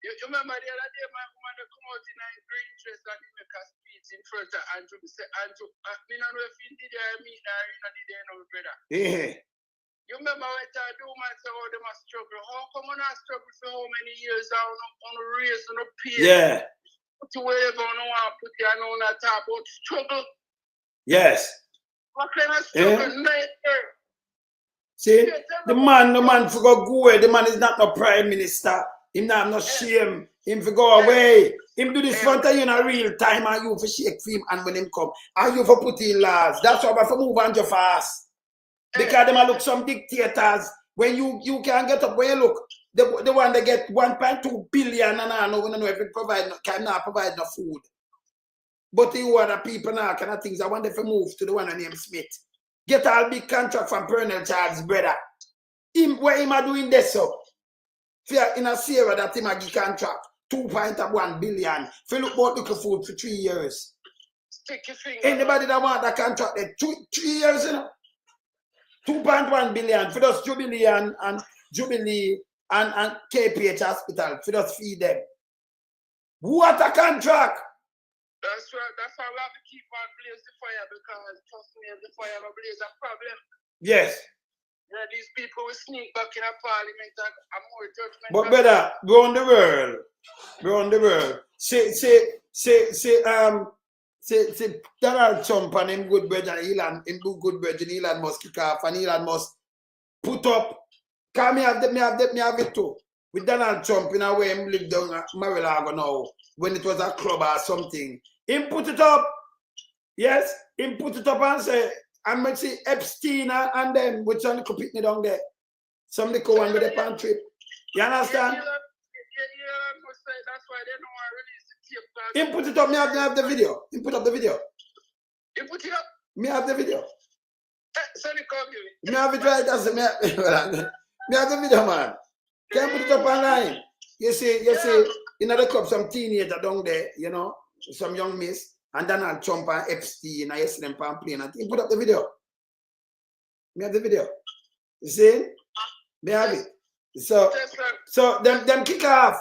You remember the other day, my woman come out in a green dress and he make a speech in front of Andrew. He said, Andrew, I don't know if you did meet her, you know, did no brother. Yeah. You remember when I do man say, oh, they must struggle. How come on I struggle for how many years on a race, on a pay? Yeah. Put you wherever on one, put you on that talk about struggle. Yes. What kind of struggle? Yeah. See, the man forgot go away. The man is not no prime minister. Him not have no shame. Him for go away. Him do this front of you in a real time and you for shake for him and when him come. And you for put in laws. That's why I for move on your fast. Because them look some dictators. When you can get up, when you look, the one that get 1.2 billion and I don't know if it cannot provide no food. But you other people now kind of things I want them to move to the one named Smith. Get all big contract from Colonel Charles' brother. What him are doing this so? In a Sierra that him a give contract 2.1 billion. If you look about looking food for 3 years. Anybody that want that contract there 3 years, you know? 2.1 billion for those Jubilee and KPH Hospital for those feed them. What a contract! That's right. That's why we have to keep on blaze the fire because trust me, if the fire will blaze a problem. Yes. Yeah, these people will sneak back in a parliament and more judgment. But brother, go on the world. Go on the world. Say Donald Trump and him good brother Elon Musk kick off and Elon Musk put up. Cause me have it too. with Donald Trump in a way him lived down at Mar-a-Lago now, when it was a club or something. Him put it up. Yes, him put it up and say, and we see Epstein and them, which some little pitney down there. Some little one with a pan trip. You understand? That's why they don't want to release the tape. Him put it up, me have the video. Him put up the video. You put it up? Me have the video. Send it, come me have it right, that's me have the video, man. Can put it up online. You see, in the club, some teenager down there, you know, some young miss, and Donald Trump and Epstein, and yesterday playing, and he put up the video. Me have the video. You see? Me have it. So them kick off.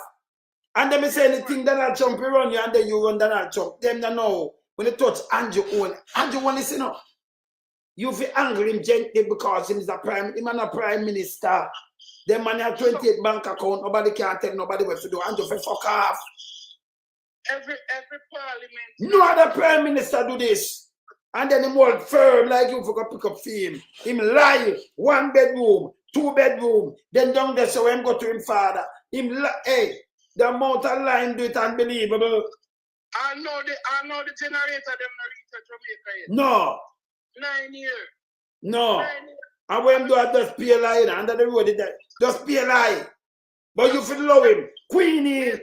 And then me say anything Donald Trump will run you, and then you run Donald Trump. Them don't know. When you touch Andrew Owen, listen up. You feel angry him gently because he's a prime minister. Them man have 28 bank account, nobody can tell nobody what to do. Andrew for fuck off. Every parliament. No other prime minister do this. And then him hold firm like you for pick up fame. Him lie, 1 bedroom, 2 bedroom. Then down there so him go to him father. Him hey, the amount of line do it unbelievable. I know the generator them not reach Jamaica yet. No. 9 years. No. 9 years. And when him do it, just pay a lie under the road, just pay a lie. But you feel love him. Queenie,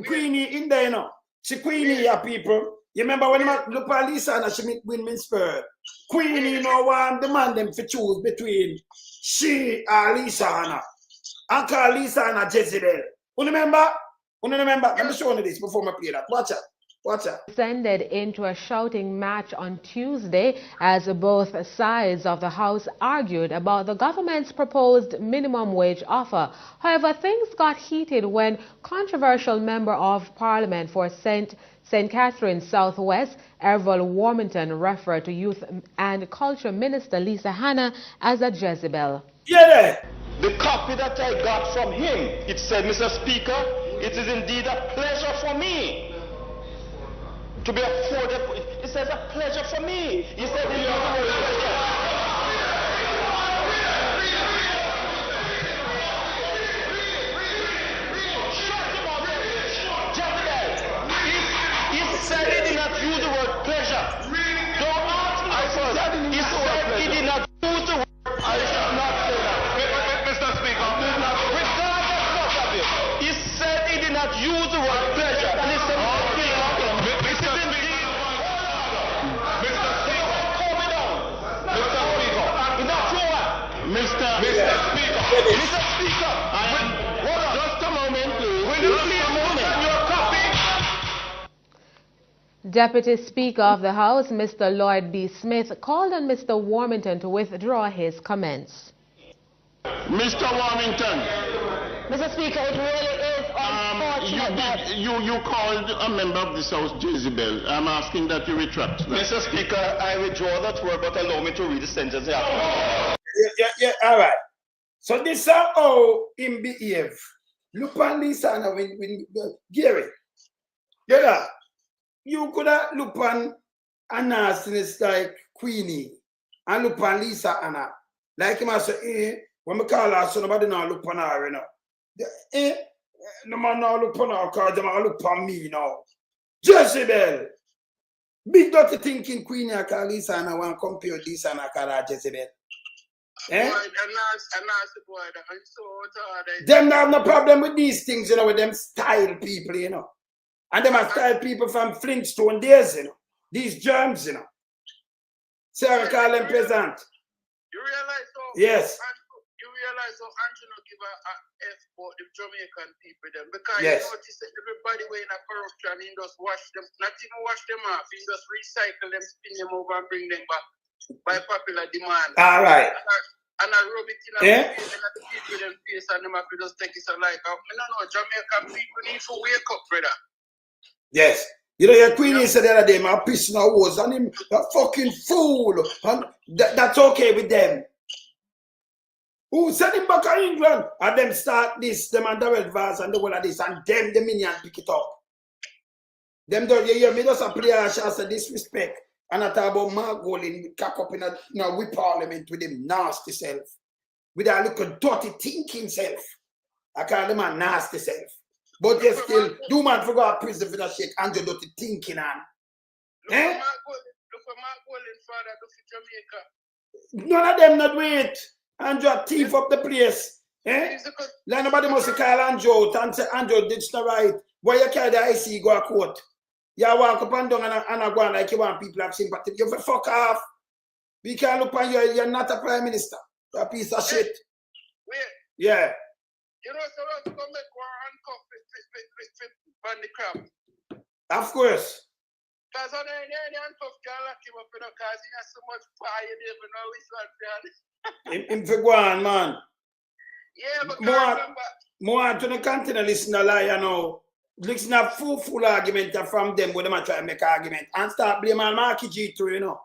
Queenie in there, you know. She Queenie here, people. You remember when I look at Lisa and she meet Winminster? Queenie, you know, one demand them to choose between she and Lisa Anna. And call Lisa Anna Jezebel. You remember? Let me show you this before I play that. Watch out. Descended into a shouting match on Tuesday as both sides of the House argued about the government's proposed minimum wage offer. However, things got heated when controversial Member of Parliament for St. Catharines Southwest, Errol Warmington, referred to Youth and Culture Minister Lisa Hanna as a Jezebel. Yeah. The copy that I got from him, it said, Mr. Speaker, it is indeed a pleasure for me to be afforded. It says a pleasure for me. He said the He said he did not use the word pleasure. Don't ask me first. He said he did not use the word. I shall not say that. Mr. Speaker. Regardless of it, he said he did not use the word pleasure. Listen, Mr. Speaker, just a moment, please. Will you please move your copy? Deputy Speaker of the House, Mr. Lloyd B. Smith, called on Mr. Warmington to withdraw his comments. Mr. Warmington. Mr. Speaker, it really is unfortunate that... You called a member of this House Jezebel. I'm asking that you retract that. Mr. Speaker, I withdraw that word, but allow me to read the sentence after. Yeah, all right. So this is how him behave. Look on Lisa and when Gary. Yeah, you could have look on a nastiness like Queenie and look on Lisa Anna. Like him I say, when we call her, so nobody now look on her, you know. No man now look on her because they look on me now. Jezebel. Big dirty thinking Queenie I call Lisa Anna want to compare Lisa Anna call her Jezebel. Them have no problem with these things, you know, with them style people, you know. And them are style people from Flintstone days, you know. These germs, you know. Sarah call them peasant. You realize so? Yes. You realize how Andrew not give a F about the Jamaican people them because yes. You notice that everybody way in a corruption, he just wash them, not even wash them off, he just recycle them, spin them over and bring them back. By popular demand. All right. And I rub it in the people them face and them have to just take it so like I know Jamaican people need to wake up, brother. Yes. You know your Queenie said the other day, my pissing a hose and him a fucking fool. And that's okay with them. Who send him back to England? And them start this, them and the red vase and the whole of this, and them the minion pick it up. Them don't you hear me just a player shots of disrespect. And I talk about Margol in cock up in a we parliament with him nasty self. With a little dirty thinking self. I call them a nasty self. But they still, do man for go to prison for that shit and you dirty thinking on. Eh? Look for Mark Golden father to Jamaica. None of them not do it. Andrew thief up the place. Eh? Like nobody must call Andrew out and say, Andrew, did not right. Why you carry the IC go to court? You walk up and down and go on like you want people to have sympathy. You fuck off. We can't look on you, you're not a prime minister. You're a piece of shit. Wait. Yeah. You know, so let's go make one handcuff with the crab. Of course. Because on any handcuff can lock him up, you know, because he has so much fire, you never know which one. Him for go on, man. Yeah, but more to the continent listen to lie, you know. Listen to full argument from them when they try to make argument and start blaming Marky G too, you know.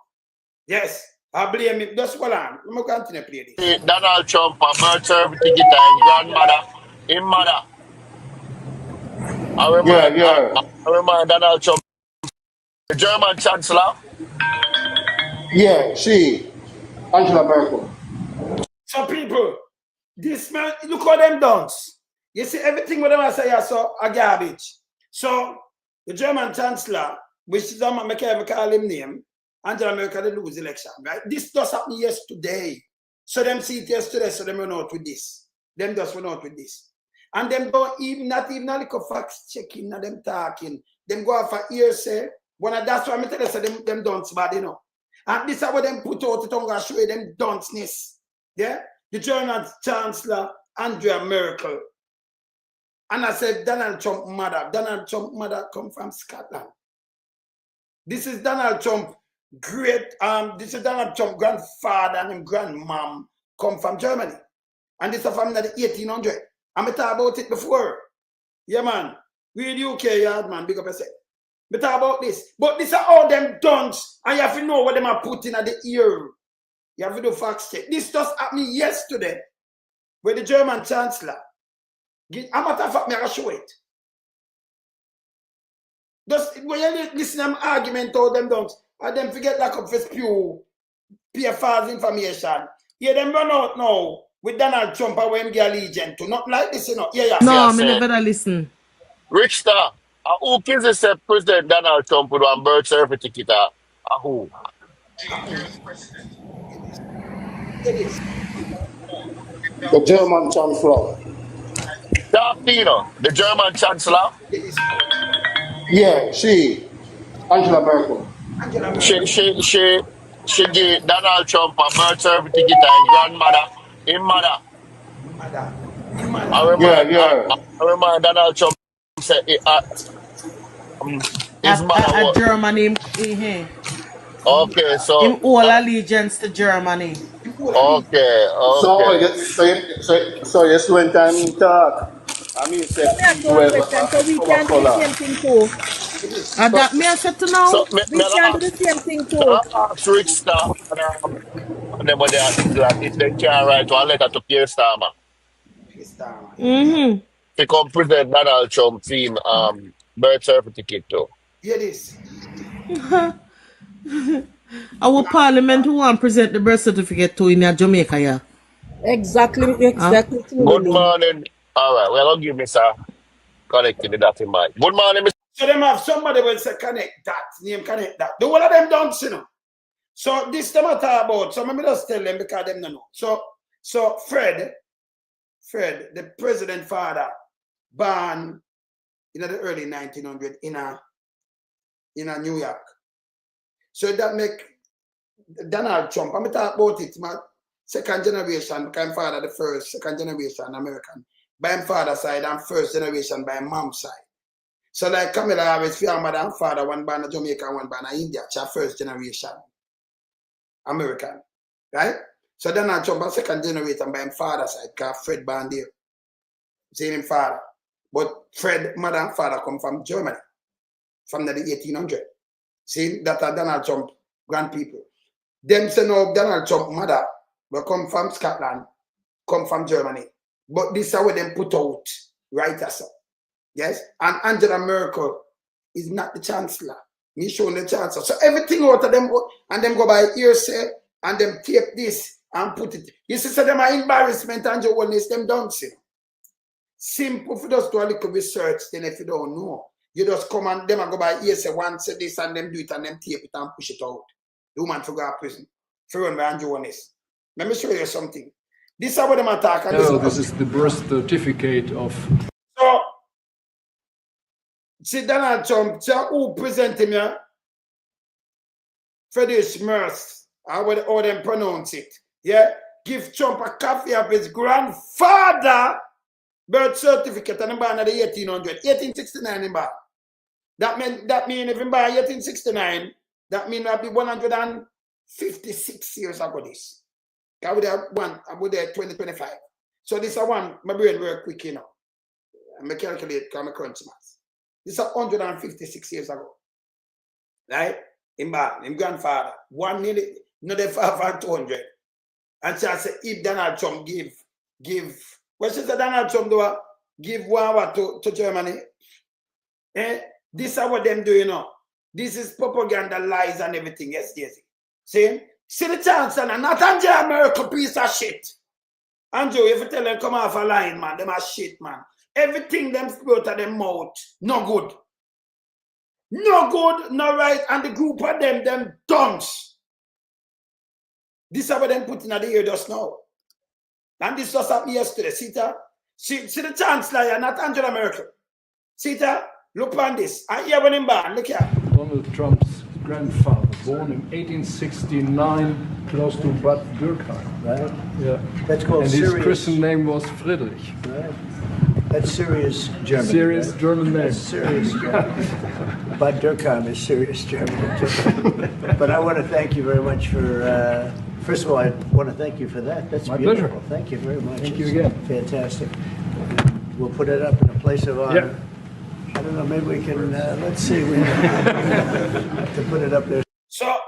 Yes, I blame him. Just hold on. Let me continue play this. Donald Trump, a birth certificate and grandmother, his mother. I remind Donald Trump, the German Chancellor. Yeah, she, Angela Merkel. So people, this man, look how them dance. You see everything what them say so a garbage. So the German Chancellor, which is I can't call him name, Angela Merkel they lose election, right? This just happened yesterday. So them see it yesterday, so them went out with this. Them just went out with this. And them don't even not even a little facts checking, not them talking. Them go off for hearsay. That's why I tell you so them dunce bad, you know. And this is what them put out the tongue and show you them dunceness. Yeah? The German Chancellor, Angela Merkel. And I said Donald Trump mother. Donald Trump mother come from Scotland. This is Donald Trump this is Donald Trump grandfather and his grandmom come from Germany. And this is from the 1800. I'm talk about it before. Yeah, man. We in the UK yard, man. Big up yourself. We talk about this. But this are all them dunce. And you have to know what them are putting at the ear. You have to do facts check. This just happened yesterday with the German Chancellor. I'm matter of fact, I'm going to show it. Just when you listen to them argument all them dunce, and them forget like up for spew, pay false information. Yeah, them run out now with Donald Trump and when get allegiance to. Not like this, you know. Yeah. No, I never listen. Rich Star, who kills himself President Donald Trump with one birth certificate? Who? The German Chancellor. The German Chancellor? Yeah, she, Angela Merkel. She gave Donald Trump a birth certificate and grandmother, his mother. I remind Donald Trump said his mother Germany. Okay, so him all allegiance to Germany. Okay. So you spend time in talk. I mean, say so we can do the same thing too. And that me I said to now, so we can do the same thing too. Ask Rick Star and then they are England if they can write one letter to Pierre Starmer. To come present Donald Trump team birth certificate too. Hear this. Our parliament who want present the birth certificate to in Jamaica, yeah. Exactly. Good morning. All right, well, I'll give me sir connected to that in mind. Good morning, Mr. So them have somebody will say connect that, name connect that. The one of them don't you know. So this them I talk about. So let me just tell them because them don't know. So Fred, the president father, born in the early 1900s in New York. So that make Donald Trump. I'm talk about it, my second generation, because my father the first, second generation American. By my father's side, I'm first generation by my mom's side. So like Camilla always feel mother and father, one born in Jamaica, one born in India. She's first generation American. Right? So Donald Trump is second generation by my father's side, because Fred born there. Same him father. But Fred, mother and father come from Germany, from the 1800s. See, that are Donald Trump grand people. Them say no, Donald Trump mother will come from Scotland, come from Germany. But this is how them put out right as well. Yes? And Angela Merkel is not the chancellor. Me showing the chancellor. So everything out of them, and them go by hearsay, and them tape this and put it. You see, so them are embarrassment and Holness them don't see. Simple for just do a little research, then if you don't know. You just come and them and go by here, say one, say this, and them do it, and them tape it and push it out. The woman to go to prison. For run by Andrew Holness. Let me show you something. This is what them attack. No, this is the birth certificate of... So, see Donald Trump, who present him here? Friedrich Merz, how them pronounce it. Yeah? Give Trump a copy of his grandfather birth certificate and born at the 1869 in bar. That mean if in bar 1869, that mean that be 156 years ago this. I would have one, I would have 2025. So this is one, my brain work quick, you know. I calculate, because I'm a crunch maths. This is 156 years ago. Right? In bar, in grandfather, one nearly, another 500. And so I said, if Donald Trump give, what she said Donald Trump do? Give one to Germany. This is what them do, you know. This is propaganda, lies, and everything. Yes, yes. See the chancellor, not Angela Merkel, piece of shit. Andrew, if you tell them come off a line, man, them are shit, man. Everything them spew out of them mouth, no good. No good, no right, and the group of them dunce. This is what them put in the ear just now. And this just happened yesterday. See that? See the chancellor, not Angela Merkel. See that? Look on this. I hear when him born. Look here. Donald Trump's grandfather, born in 1869, close to Bad Dürkheim. Right? Yeah. That's called and Syria's. his Christian name was Friedrich. Right. That's serious German. Serious right? German name. That's serious German. Bad Dürkheim is serious German too. But I want to thank you very much for. First of all, I want to thank you for that. That's my beautiful. pleasure. Thank you very much. Thank it's you again. Fantastic. We'll put it up in a place of honor. Yeah. I don't know, maybe we can, let's see, we have to put it up there. So,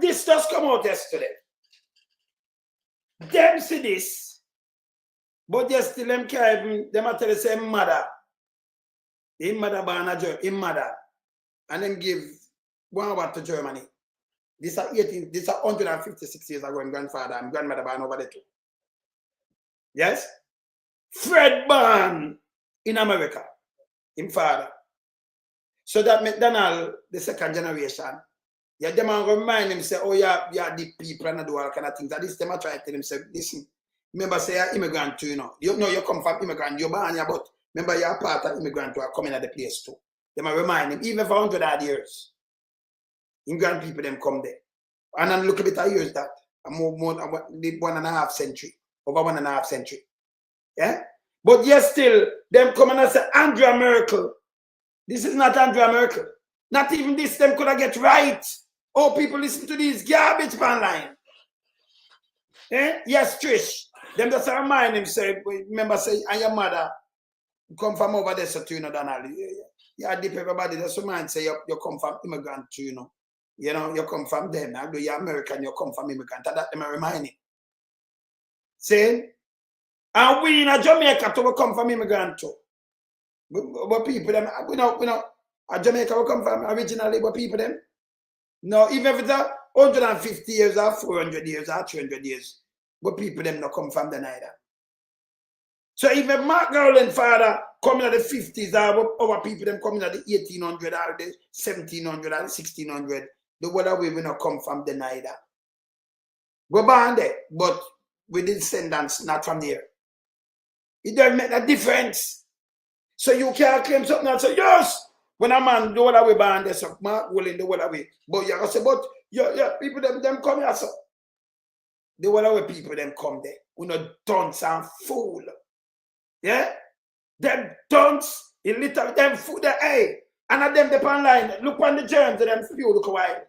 this just come out yesterday. Them see this, but they still them can't even, them tell the same mother. Him mother born him mother. And then give 1 hour to Germany. This is 156 years ago, my grandfather and grandmother born over there too. Yes? Fred born in America. Him father. So that McDonald, the second generation, yeah, them and remind him, say, oh, yeah, the people and do all kind of things. That this them I try to tell him, say, listen, remember, say, you're immigrant too, you know. You know, you come from immigrant, you're born here, but remember, you're part of immigrant who are coming at the place too. Them I remind him, even for 100 odd years, immigrant people, them come there. And then look a bit of years that, more 1.5 century, over 1.5 century. Yeah? But yes, still, them come and say, Angela Merkel. This is not Angela Merkel. Not even this, them could have get right. Oh, people listen to these garbage online. Eh? Yes, Trish. Them just remind him, say, remember, say, and your mother come from over there, so you know, Donald. Yeah, deep everybody just remind, say, you come from immigrant, you know. You know, you come from them. Although you're American, you come from immigrant. That them remind him. See? And we in Jamaica to come from immigrant too. But people them we know Jamaica will come from originally, but people them. No, even if it's 150 years or 400 years or 300 years, but people them not come from the neither. So even Mark Garland father coming at the 50s, our people them coming at the 1800 or the 1700 or the 1600, the whatever we will not come from the neither. We're born there, but we descendants not from there. It doesn't make a difference. So you can't claim something and say, yes, when a man do what we born there, so Mark will in the what way. But you say, but yeah, people them come here, so the what way people them come there. We not dunce and fool. Yeah? Them dunce, in little them fool the hey. And at them depend line, look on the germs of them spew look a while.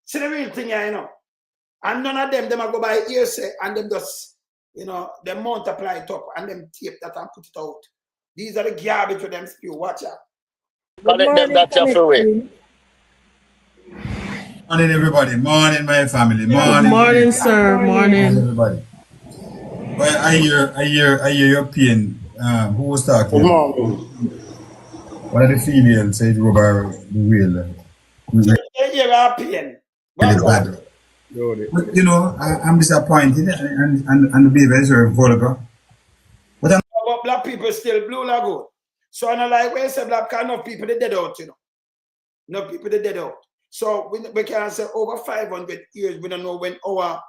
See the real thing here, you know. And none of them go by hearsay and them just, you know, them multiply it up and them tape that and put it out. These are the garbage for them spew. Watch out. Connect them, that's your way. Morning, everybody. Morning, my family. Morning, morning, sir. Morning, everybody. Well, I hear your pain. Who was talking? One of the females said go by the wheel. Really bad. But, you know, I'm disappointed and the behavior is very vulgar. But people still blue lagoon. So I don't like when you say black, enough people they dead out, you know. Enough people they dead out. So we can say over 500 years, we don't know when our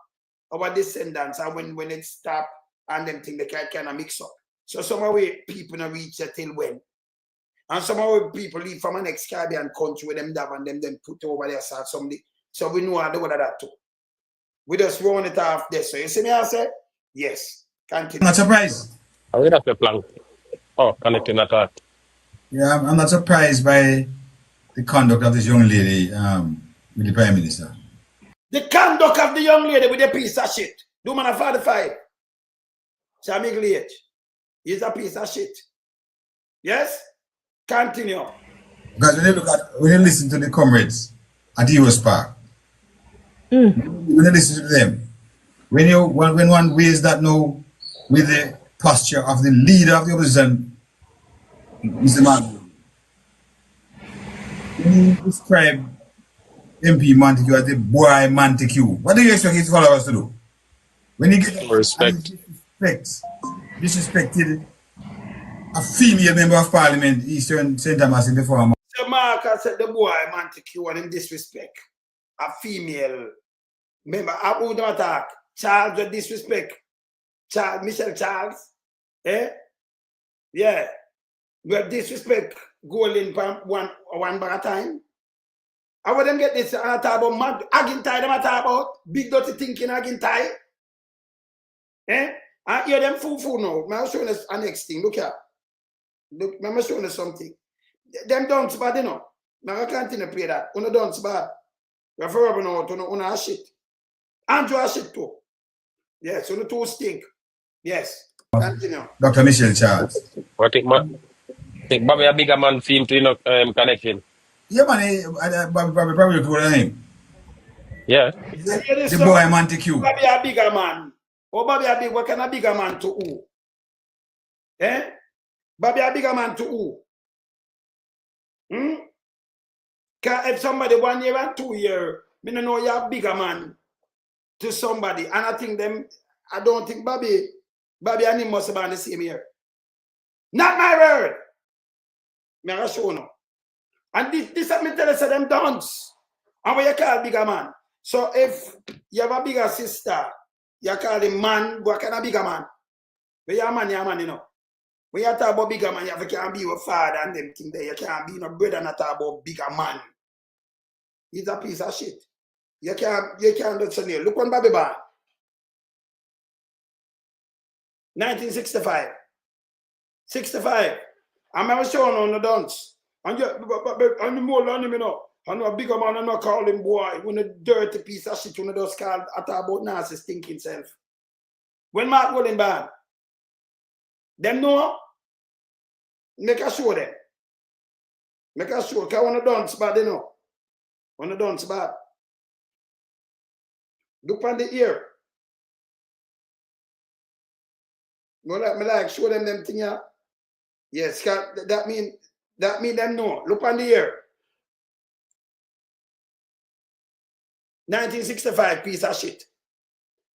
descendants and when it stop and them thing they can kind of mix up. So some of we people don't reach it till when. And some of the people leave from an ex-Caribbean country where them have and them put over there so somebody. So we know how to do that too. We just run it off there. So you see me I say? Yes. Continue. I'm not surprised. I will have the plan. Oh, connecting that thought. Yeah, I'm not surprised by the conduct of this young lady with the Prime Minister. The conduct of the young lady with a piece of shit. Do man a 45. Shamigli age. He's a piece of shit. Yes? Continue. Because when you listen to the comrades at the US Park, when you listen to them, when one weighs that now with the posture of the leader of the opposition, Mr. Man, when you describe MP Montague as the boy Montague, what do you expect his followers to do? When you get disrespected a female member of Parliament, Eastern St. Thomas in the form. So Marcus said the boy Montague and him disrespect a female member. I would not attack. Charles with disrespect. Charles, Michelle Charles. Eh? Yeah. We disrespect Golden one bag at a time. I would them get this and I talk about mad again tie them I talk about big dirty thinking again tie. Eh? I hear them foo now. I'm showing us a next thing. Look here. Look, I'm showing us something. Them dunce bad, you know. Now I can't play that. Una dunce bad. You're forever now to una shit. Andrew a shit too. Yes, una two stink. Yes. Continue. Dr. Michelle Charles. I think Bobby a bigger man for him to connection. Yeah, man, Bobby probably told him. Yeah. The boy Montague. Bobby a bigger man. Oh, Bobby a big, what kind of bigger man to who? Eh? Bobby a bigger man to who? If somebody 1 year and 2 year, me no know you're a bigger man to somebody. And I don't think Bobby and him must have been the same year. Not my word. Me I show no. And this me tell you say them dance. And what you call bigger man. So if you have a bigger sister, you call him man, what kind of bigger man? But you're a man, you know. When you talk about bigger man, you can't be your father and them thing there. You can't be no brother and talk about bigger man. He's a piece of shit. You can't do something. Look on Bobby Bar. 1965. 65. I'm never showing on the dance. And the more on him, you know. And a bigger man, I'm not call him boy. When a dirty piece of shit, when it does call, I talk about nasty stinking self. When Mark Willing bad, them know, make a show them. Make a show, because when the dance bad, you know. When the dance bad. Look on the ear. Me like show them thing here. Yes, that mean them know. Look on the ear. 1965 piece of shit.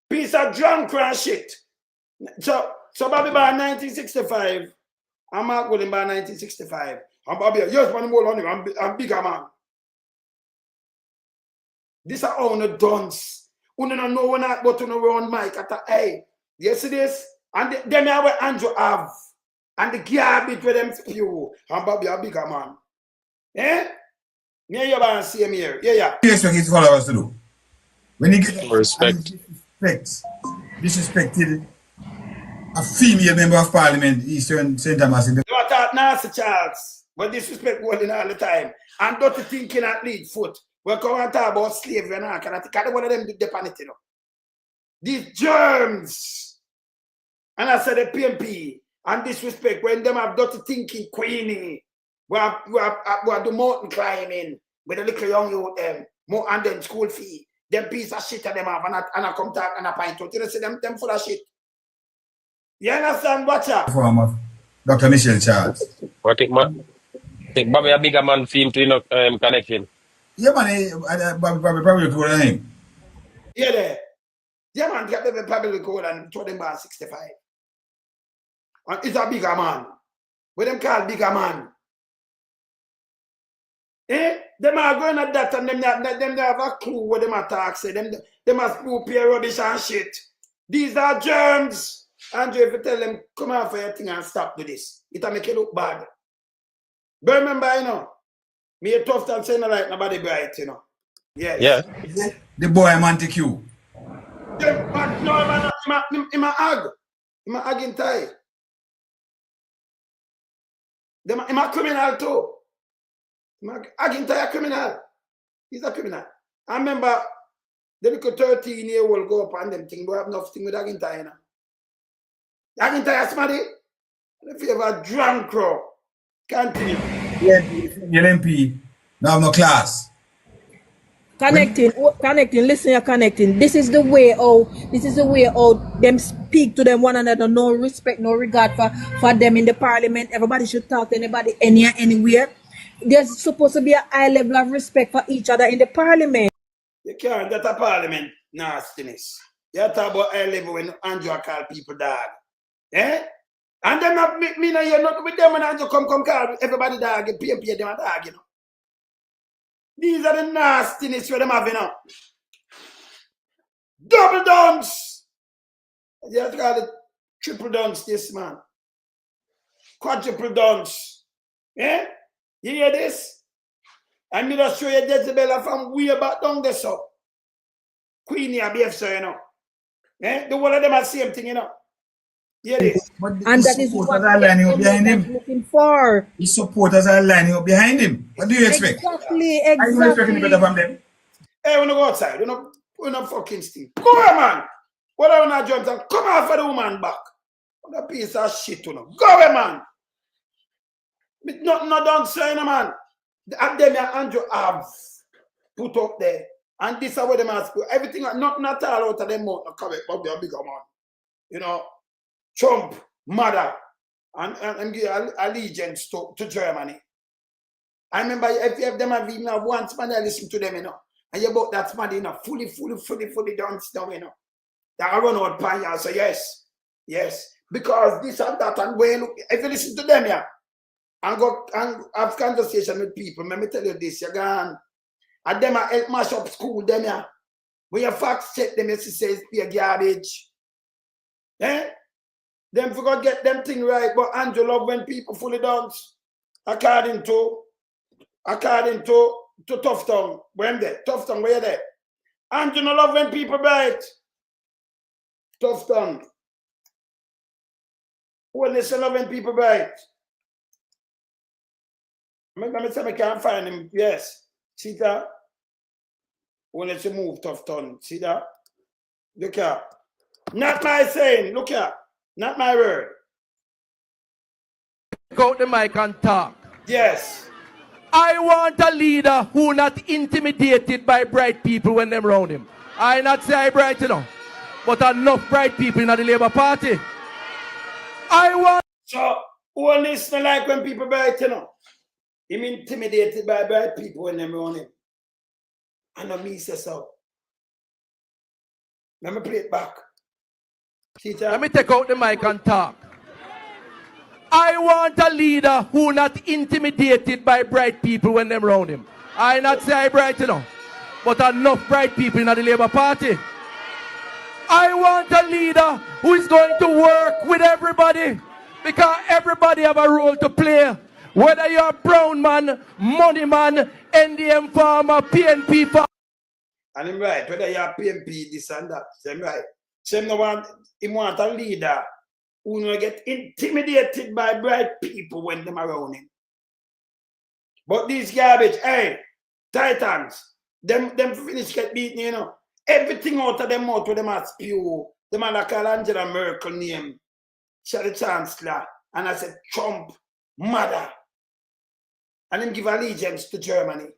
Piece of drunk and shit. So Bobby by 1965. I'm Mark Willing by 1965. And Bobby, yes, man, more on him. I'm bigger man. This are all the dons. You don't know when I go to the round mic at the hey. You see this? And them are what Andrew have. And the garbage with them spew. And Bobby a bigger man. Eh? Me you want to see him here. Yeah. What do you expect his followers to do? When he gets disrespected a female member of Parliament, Eastern St. Thomas in the... You talk nasty, Charles. But disrespect going all the time. And dirty thinking at lead foot. We're going to talk about slavery and all. Because one of them did the panic, you know. These germs. And I said the PMP. And disrespect when them have dirty thinking, Queenie. We have the mountain climbing. With a little young youth them. More and then school fee. Them piece of shit that them have. And I come talk and I point out. You see them full of shit. You understand? Watch out. Form of Dr. Michelle Charles. I think Bobby a bigger man for him to connection. Yeah, man, Bobby probably told him. Yeah, there. Yeah, man, get them probably call and throw them by 65. And it's a bigger man. What them call bigger man? Eh? Them are going at that and them have a clue what them attack say. Them must prepare rubbish and shit. These are germs. Andrew, if you tell them, come out for your thing and stop with this, it'll make you look bad. But remember, you know, me a tough time saying like nobody bright, you know. Yes. Yeah. The boy Montague. No, man, I'm a hag. I'm a hag in Thai. I'm a criminal too. I'm a criminal. He's a criminal. I remember the little 13-year-old go up and them thing, but have nothing with Agintai, you know. Agintai is somebody. If you have a drunk crow, continue. Yeah, LMP. No have no class. Connecting, listen, you're connecting. This is the way how them speak to them one another, no respect, no regard for them in the parliament. Everybody should talk to anybody anywhere. There's supposed to be a high level of respect for each other in the parliament. You can't get a parliament nastiness. You talk about high level when Andrew call people dog. Eh? And them not me now you're not with them when Andrew come call everybody dog and pay them a dog, you know. These are the nastiness where them have, you know. Double dunce. You have to call it triple dunce, this man. Quadruple dunce. Eh? You hear this? And me just show you Jezebel from way back down there, so. Queenie a behave so, you know. Eh? The one of them are the same thing, you know. Hear this? And that is what I'm looking for. His supporters are lining up behind him. What do you expect? Exactly. Are you expecting better from them? Hey, when you go outside, we're not fucking steam. Go on, man. Whatever not jump and come out for the woman back. What a piece of shit, you know. Go away, man. Nothing not done, saying, man. The academia Andrew have put up there. And this is what them ask. Everything, not all out of them mouth, not correct, but they're bigger man. You know, Trump, mother, and give allegiance to Germany. I remember if them have even once, man, I listen to them, you know. And you about that man, you know, fully done stuff, you know. That I run out pan, you say, yes. Because this and that, and when you look, if you listen to them, yeah, and go and have conversation with people, let me tell you this, you're gone. And them are help mash up school, them, yeah. When you fact check them, you say it's pure garbage. Eh? Them forgot get them thing right, but Andrew love when people fully dance. According to Tough Tongue. When there? Tough Tongue, where you there? Andrew no love when people bite. Tough Tongue. Holness love when people bite. Let me say I can't find him. Yes. See that? Holness move Tough Tongue. See that? Look here. Not my saying. Look here. Not my word. Go out the mic and talk. Yes. I want a leader who not intimidated by bright people when them around him. I not say I bright, you know, but enough bright people in the Labour Party. I want. So, Holness not like when people bright, you know. Him intimidated by bright people when them around him. I know me say so. Let me play it back. Let me take out the mic and talk. I want a leader who not intimidated by bright people when them around him. I not say I bright, you know, but enough bright people in the Labour Party. I want a leader who is going to work with everybody, because everybody have a role to play. Whether you're a brown man, money man, NDM farmer, PNP farmer. And him right, whether you're PNP, this and that, same right. Same no want, he want a leader who will get intimidated by bright people when them around him. But these garbage, hey, Titans, them finish get beaten, you know. Everything out of them mouth with them as spew. The man that call Angela Merkel name, she the Chancellor, and I said Trump, mother. And him give allegiance to Germany.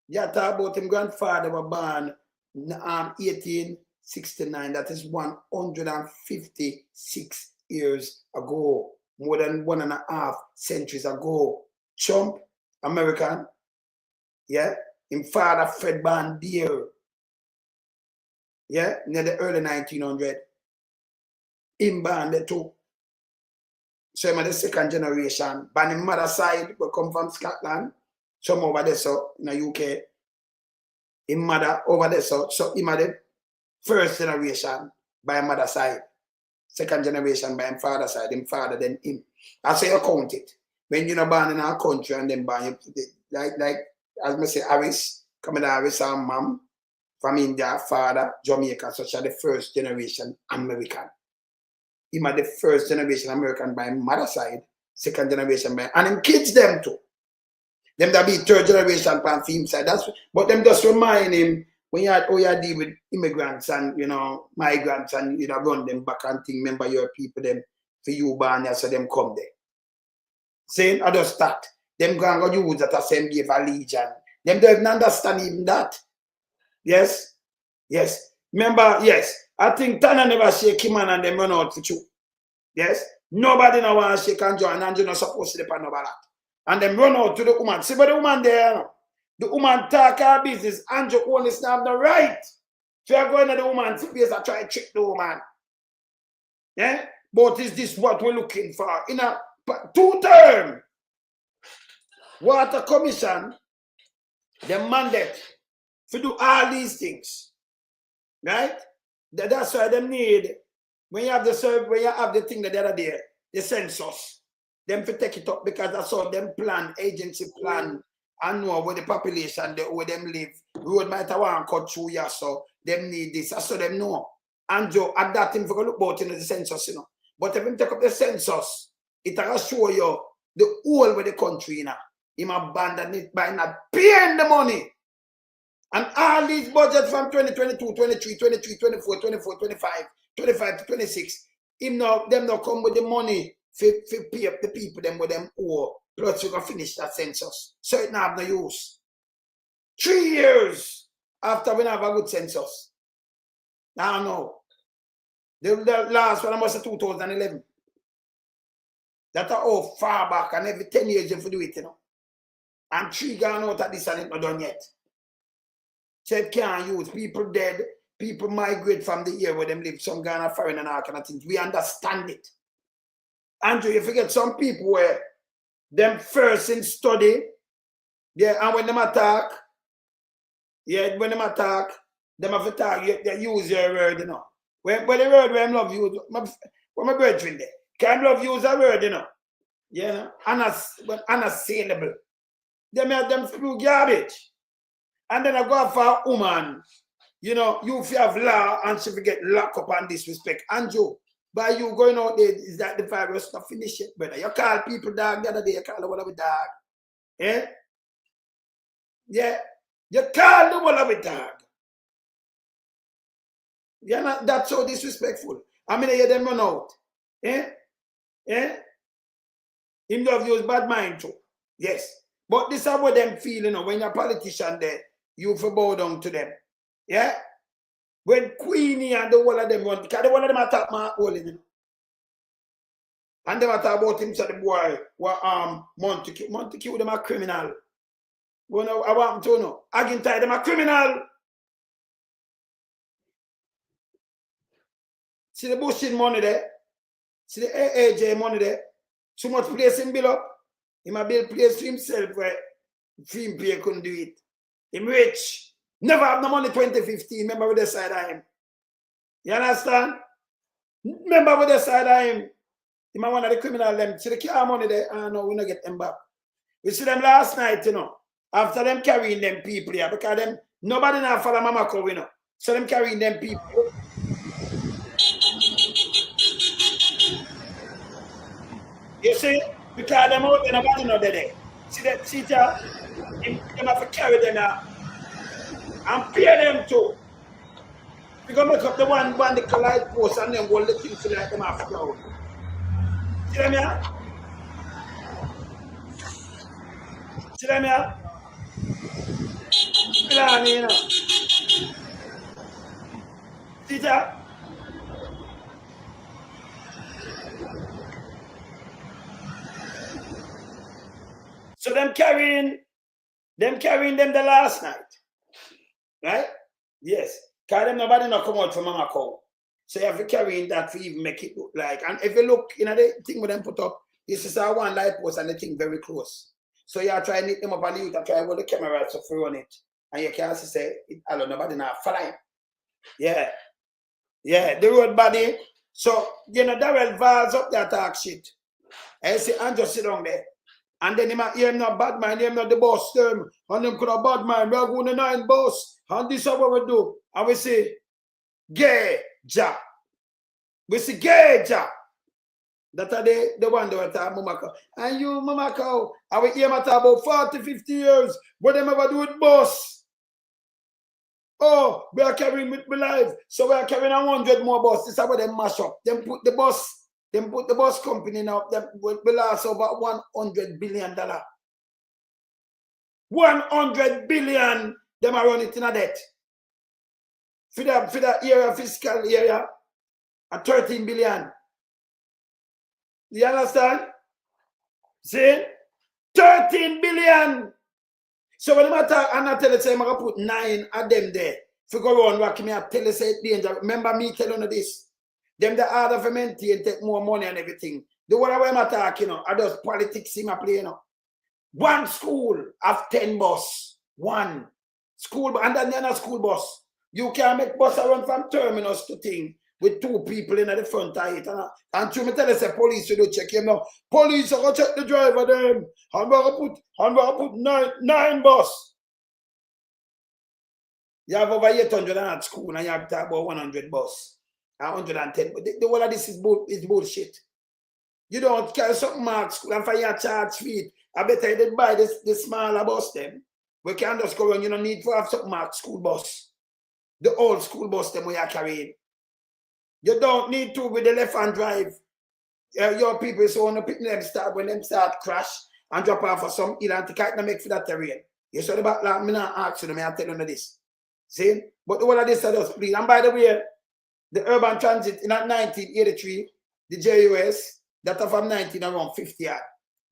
You talk about him grandfather was born in 1869. That is 156 years ago. More than 1.5 centuries ago. Trump, American. Yeah. Him father Fred born there. Yeah. Near the early 1900s. Him born there too. So I'm the second generation. But my mother side, we come from Scotland. Some over there, so in the UK. His mother over there, so him the first generation by mother side. Second generation by him father side. Him father, then him. That's how you count it. When you're born in our country and then born, like as I say, Harris, coming to Harris, our mom, from India, father, Jamaica, such as the first generation American. Him are the first generation American by mother side, second generation by, and him kids them too. Them that be third generation from him side. But them just remind him when you deal with immigrants and migrants and run them back and think, remember your people them for you born here, so them come there. Saying I just start. Them going to use that as them give a legion. Them don't even understand even that. Yes? Yes. Remember, yes. I think Tana never shake him and them run out for you. Yes? Nobody now want to shake and join and you're not supposed to depend on that. And them run out to the woman. See but the woman there. The woman talk her business. Andrew Holness have the right. So you're going to the woman's place and try to trick the woman. Yeah? But is this what we're looking for? In a 2-term Water Commission, the mandate to do all these things. Right? That's why they need, when you have the thing the other day, the census, them to take it up because that's how them plan, agency plan, and know where the population, where them live. Road might have one cut through here, so them need this. That's so them know. And Joe, at that thing, for look about in the census, But if you take up the census, it will show you the whole of the country, Him abandon it by not paying the money. And all these budgets from 2022, 23, 23, 24, 24, 25, 25 to 26, them now come with the money to pay up the people them with them owe. Plus you can finish that census. So it not have no use. 3 years after we have a good census. Now no. The last one was 2011. That's how far back, and every 10 years you have to do it, And 3 gone out at this and it's not done yet. So it can't use. People dead, people migrate from the area where them live, some gone foreign and all kind of things. We understand it. Andrew, you forget some people where them first in study, and when them attack, when them attack, them have to talk, they use your word, When the word where I love you, when my brethren there, can love use a word, unassailable. Them spew garbage. And then I go for a woman, you have law and she forget lock up and disrespect. Andrew, by you going out there, is that the virus to finish it, brother? You call people dog the other day, you call the one of a dog. Yeah? Yeah. You call the one of a dog. You're not that's so disrespectful. I mean, I hear them run out. Eh? Eh? Him love use bad mind too. Yes. But this is what them feel, when you're a politician there, you for bow down to them. Yeah? When Queenie and the whole of them want, because the one of them attack my whole in and them attack about him, so the boy, Montague, them a criminal. Well, I want to know. Agintai, them a criminal. See the bushing money there. See the AJ money there. Too much place him build up. He might build place for himself where film player couldn't do it. Him rich. Never have no money 2015. Remember with the side of him. You understand? Remember with the side of him. He might one of the criminal them. See the car money there. No, we not get them back. We see them last night, After them carrying them people here. Because them nobody now follow Mama Co, So them carrying them people. You see, because them out there, nobody know there. See that, see that, them have to carry them out and pay them too. We gonna make up the one the collide post and then we'll let you see like them have to go. See them here? See them here? See that? So them carrying them the last night. Right? Yes. Because them nobody not come out from Mama Cow. So you have to carry that to even make it look like. And if you look, the thing with them put up, This is our one light post and the thing very close. So you try to knit them up on the youth and try to hold the camera so free on it. And you can't say, I don't know, nobody now flying. Yeah. Yeah, the road body. So, you know, Darrell Valls up there talk shit. I say, and just sit down there. And then him not bad man, him not the boss term. And him could have bad man, we are going to 9 boss. And this is what we do. And we say, gay job. We say, gay job. That are the one that are Mamaka. And you, Mamaka, I will hear matter about 40, 50 years. What them ever do with boss? Oh, we are carrying with my life. So we are carrying 100 more bus. This is how they mash up. Them put the bus company now. Them will last over $100 billion. 100 billion. Them are running it in a debt. For the area, fiscal area, at 13 billion. You understand? See? 13 billion. So when I talk, and I tell you, I'm going to put 9 of them there. If you go around, what me I tell you, say it's danger. Remember me telling you this. Them the harder for maintain, take more money and everything. The one way I'm talking, you know, I just politics in my play, you know. One school have 10 bus. One school, and then a school bus. You can make bus run from terminus to thing with 2 people in the front of it. And to me tell us, police should check him now. Police are going to check the driver then. I'm going to put 9 bus. You have over 800 at school and you have to about 100 bus. 110. But the whole of this is bullshit. You don't carry something mark school and for your charge fee. I better you buy the smaller bus then. We can just go and you don't need to have something marked school bus. The old school bus them we are carrying. You don't need to with the left-hand drive. Your people so want to pick them start when them start crash and drop off for some hill and can't make for that terrain. You saw the back like me not ask you, I tell you this. See? But all of this I just please. And by the way, the urban transit in 1983, the JUS, that are from 19 around 50 yard.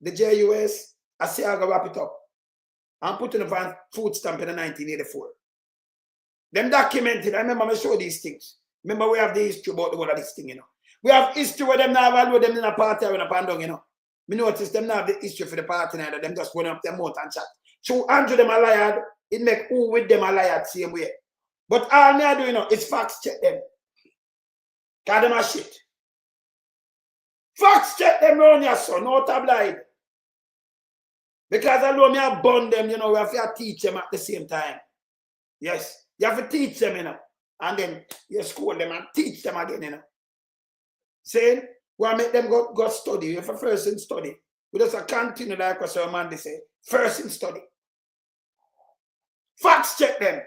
The JUS, I say I go wrap it up. I'm putting a van food stamp in 1984. Them documented, I remember I show these things. Remember, we have the history about the whole of this thing, you know. We have history where them now value them in a party or in a pandong, you know. Me notice them now have the history for the party neither. Them just going up their mouth and chat. So Andrew them a liar, it make who with them a liar the same way. But all me I do, you know, is facts check them. Cause them a shit. Facts check them around your son, no tabloid. Because although me I burn them, you know, we have to teach them at the same time. Yes. You have to teach them, you know. And then you school them and teach them again, you know. Saying, we make them go study. You have a first in study. We just continue like what Sir Mandy say. First in study. Facts check them.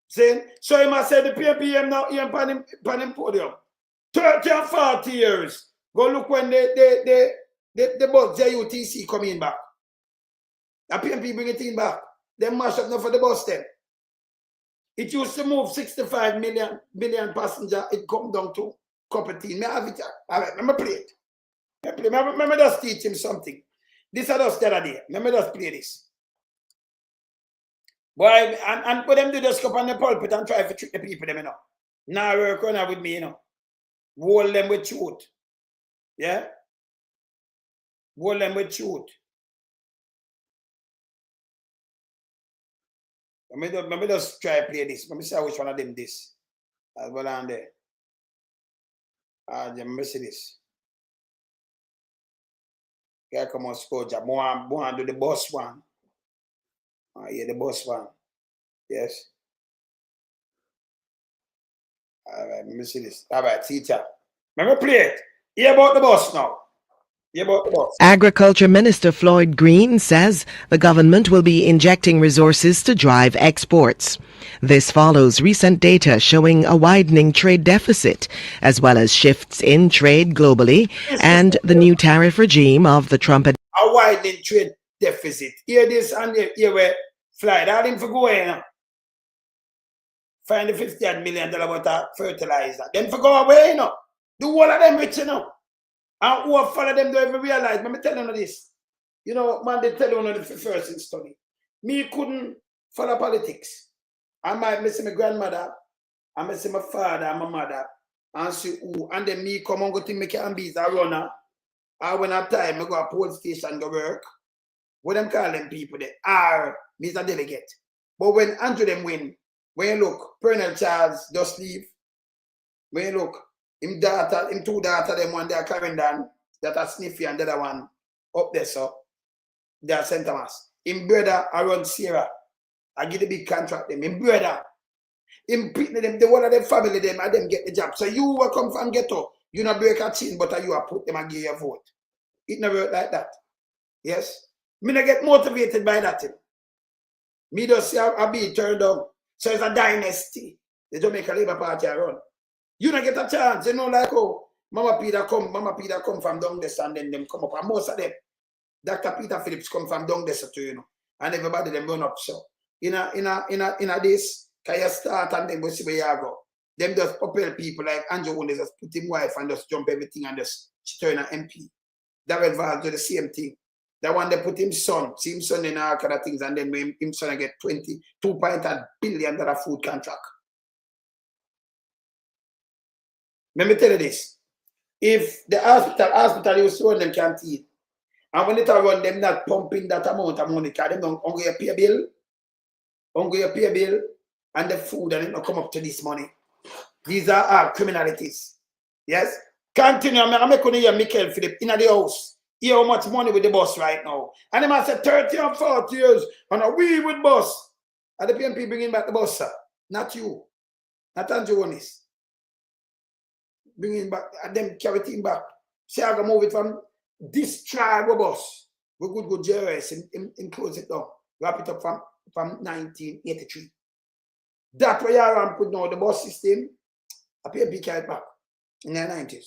Saying, so you must say the PPM now here on the podium. 30 and 40 years. Go look when the bus JUTC coming back. The PMP bring it in back. They mash up now for the bus then. It used to move 65 million passengers. It come down to Coppertine. May I have it? All right, let me play it. Let me just teach him something. This is just the other day. Let me just play this. Boy, and for them to just come on the pulpit and try to trick the people, them, you know. Now work on with me, you know. Hold them with truth. Yeah? Hold them with truth. Let me just try to play this. Let me see which one of them this. I'll go down there. Let me see this. Here come on, Scoja. More do the boss one. Yeah, the boss one. Yes. All right, let me see this. All right, teacher. Let me play it. Hear about the boss now. Agriculture Minister Floyd Green says the government will be injecting resources to drive exports. This follows recent data showing a widening trade deficit, as well as shifts in trade globally and the new tariff regime of the Trump administration. A widening trade deficit. Hear this and hear where fly. That didn't for go in. Find the $50 million worth of fertilizer. Then for go away, you know. Do all of them rich, you know. And who have followed them don't even realize. Let me tell you this. You know, man, they tell you the first in study. Me couldn't follow politics. I might miss my grandmother, I miss my father and my mother, and see who, and then me come and go to make and be a runner. or when I have time, I go to police station go work. What them call them people there? Are Mr. Delegate. But when Andrew them win, when you look, Colonel Charles just leave. When you look, him two daughter, them one there carrying down, that are Sniffy and the other one up there, so they are St. Thomas. Him brother around Sierra. I give the big contract them. Him brother. Him them, the one of them family them and them get the job. So you will come from ghetto. You not break a chin, but you are put them and give your vote. It never work like that. Yes? Me not get motivated by that thing. Me just see a be turned down. So it's a dynasty. The Jamaica Labour Party around. You don't get a chance. You know, like, oh, Mama Peter come from down there and then them come up. And most of them, Dr. Peter Phillips come from down there too, you know. And everybody them run up. So in a this, can you start and then go see where you go. Them just propel people like Andrew Holness just put him wife and just jump everything and just turn an MP. That will involve do the same thing. That one they put him son, see him son in all kind of things, and then him son get $22.8 billion food contract. Let me tell you this. If the hospital used to run them canteen, and when it run them not pumping that amount of money, because them don't hungry pay bill, and the food and it not come up to this money. These are all criminalities. Yes? Continue. I'm going to hear Michael Philip in the house. Hear how much money with the bus right now. And they must say 30 or 40 years and we with bus. And the PNP bringing back the bus, sir. Not you. Not Andrew Holness. Bringing back, and them carry it back. Say I going to move it from this tribe bus. We good JRS and close it down. Wrap it up from 1983. That's why you are putting out the bus system. I pay a big carry back in the 90s.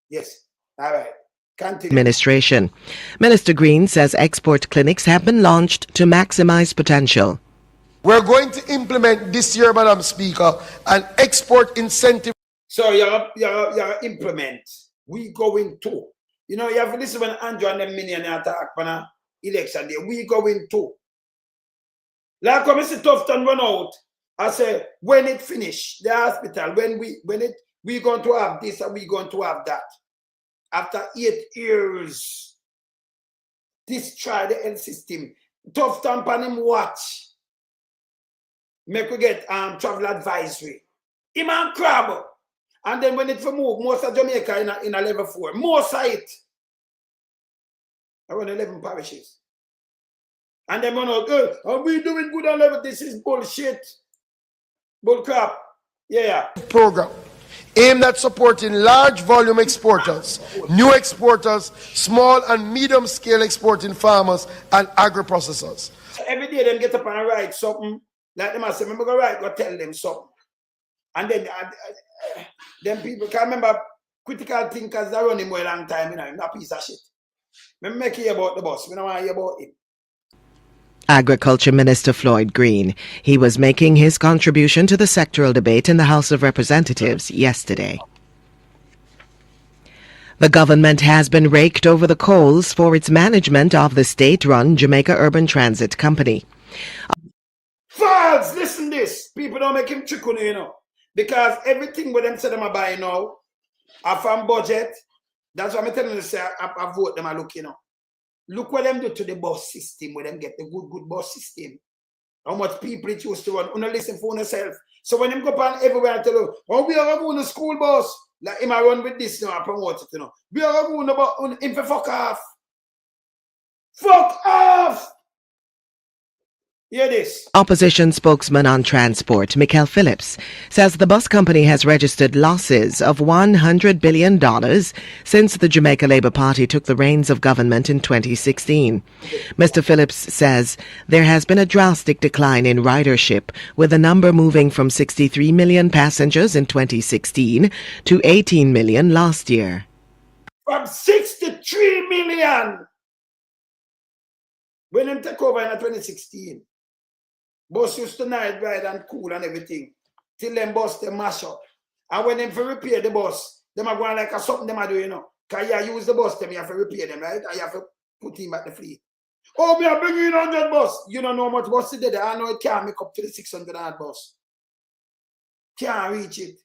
Yes. All right. Continue. Administration. Minister Green says export clinics have been launched to maximize potential. We're going to implement this year, Madam Speaker, an export incentive. So you implement. We going to. You know, you have to listen when Andrew and the millionaire talk on an election day. We going to. Like when Mr. Tufton run out, I say, when it finish, the hospital, when we going to have this and we going to have that. After 8 years, this try the health system. Tufton pan him watch. Make we get travel advisory. Him and crab. And then when it for move, most of Jamaica in a level 4. Most of it. Around 11 parishes. And then when are we doing good on level? This is bullshit. Bull crap. Yeah. Program aimed at supporting large volume exporters, new exporters, small and medium scale exporting farmers and agro-processors. So every day them get up and write something. Like them I say, remember go write, go tell them something. And then them people can remember critical thinkers that run him for a long time, you know, not a piece of shit. Me make hear about the boss. We don't want to hear about him. Agriculture Minister Floyd Green. He was making his contribution to the sectoral debate in the House of Representatives yesterday. The government has been raked over the coals for its management of the state-run Jamaica Urban Transit Company. False! Listen this. People don't make him chicken, you know. Because everything with them say them are buying now are from budget. That's why I'm telling you, say I vote them, I look, you know. Look what them do to the bus system, where them get the good bus system. How much people it used to run. Only listen for yourself. So when them go on everywhere and tell you, oh, we are going to school bus. Like him I run with this now, I promote it, you know. We are going to him for fuck off. Fuck off! Hear this. Opposition spokesman on transport, Michael Phillips, says the bus company has registered losses of $100 billion since the Jamaica Labour Party took the reins of government in 2016. Mr. Phillips says there has been a drastic decline in ridership, with the number moving from 63 million passengers in 2016 to 18 million last year. From 63 million when them take over in 2016. Bus used to night ride and cool and everything. Till them bus them mash up. And when them for repair the bus, them are going like a something them are doing, you know. Because you use the bus, them you have to repair them, right? And you have to put him back the fleet. Oh, we are bringing in 100 bus. You don't know how much bus today. I know it can't make up to the 600 bus. Can't reach it.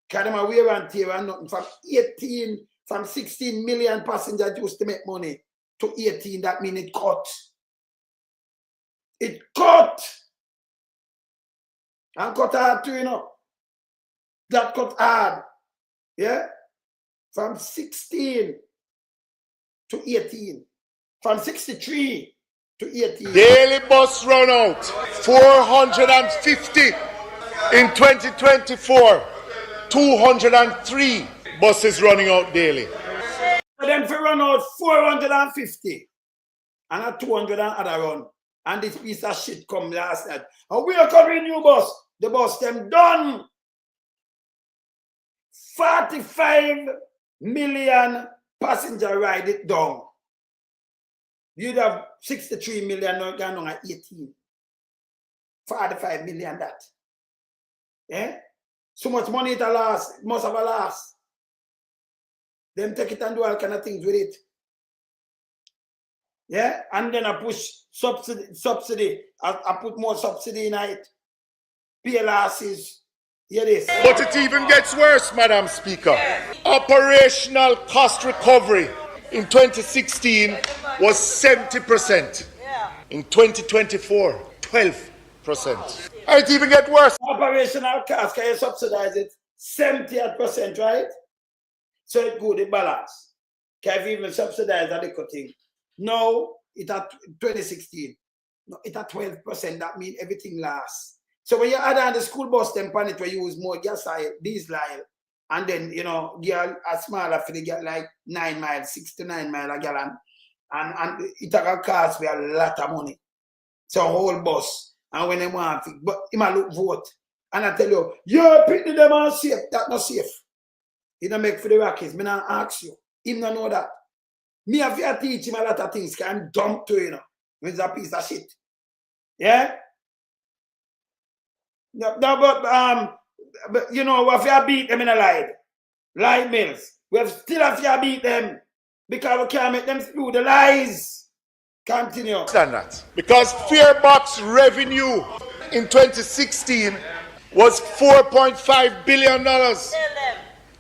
Because them are wear and tear and nothing. from 16 million passengers used to make money to 18, that means it cut. It cut. And cut hard too, you know. That cut hard. Yeah? From 16 to 18. From 63 to 18. Daily bus run out. 450 in 2024. 203 buses running out daily. For them to run out 450 and a 200 and other run. And this piece of shit come last night. And we are covering new bus. The bus them done. 45 million passenger ride it down. You'd have 63 million now gone on at 18. 45 million that. Yeah? So much money it last, must have a last. Them take it and do all kind of things with it. Yeah? And then I push subsidy. I put more subsidy in it. Pay losses. Hear this. But it even gets worse, Madam Speaker. Operational cost recovery in 2016 was 70%. In 2024, 12%. And it even gets worse. Operational cost, can you subsidize it? 70%, right? So it's good, it balance. Can you even subsidize that little thing? No, it at 2016. No, it at 12%. That means everything lasts. So when you add on the school bus template where you use more gas oil, diesel oil, and then, you know, get a smaller for they get like 9 miles, 6 to 9 miles a gallon, and it cost me a lot of money. So a whole bus. And when they want to, but he might look vote. And I tell you, you're picking them on safe. That's not safe. He don't make for the Rockies. Me not ask you. Him don't know that. Me have to teach him a lot of things because I'm dumb to, you know. It's a piece of shit. Yeah? No, but you know, we have to beat them in a lie mills. We have still have to beat them because we can't make them through the lies. Continue. Understand that. Because farebox revenue in 2016 was $4.5 billion.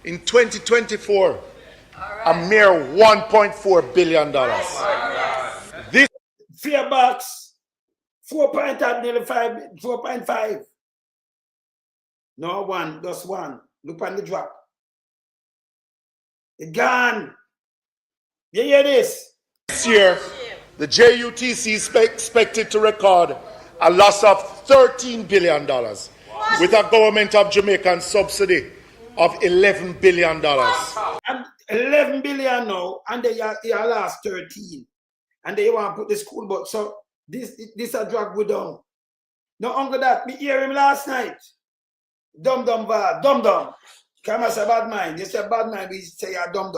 In 2024, a mere $1.4 billion. This farebox 4.5. No one, just one. Look on the drop. It gone. You hear this? This year, the JUTC is expected to record a loss of $13 billion with a government of Jamaican subsidy of $11 billion. And 11 billion now, and they are last 13. And they want to put the school bus. So this a drag go down. No longer that, me hear him last night. Dum. Come as a bad mind. You say bad mind, we say you're dum.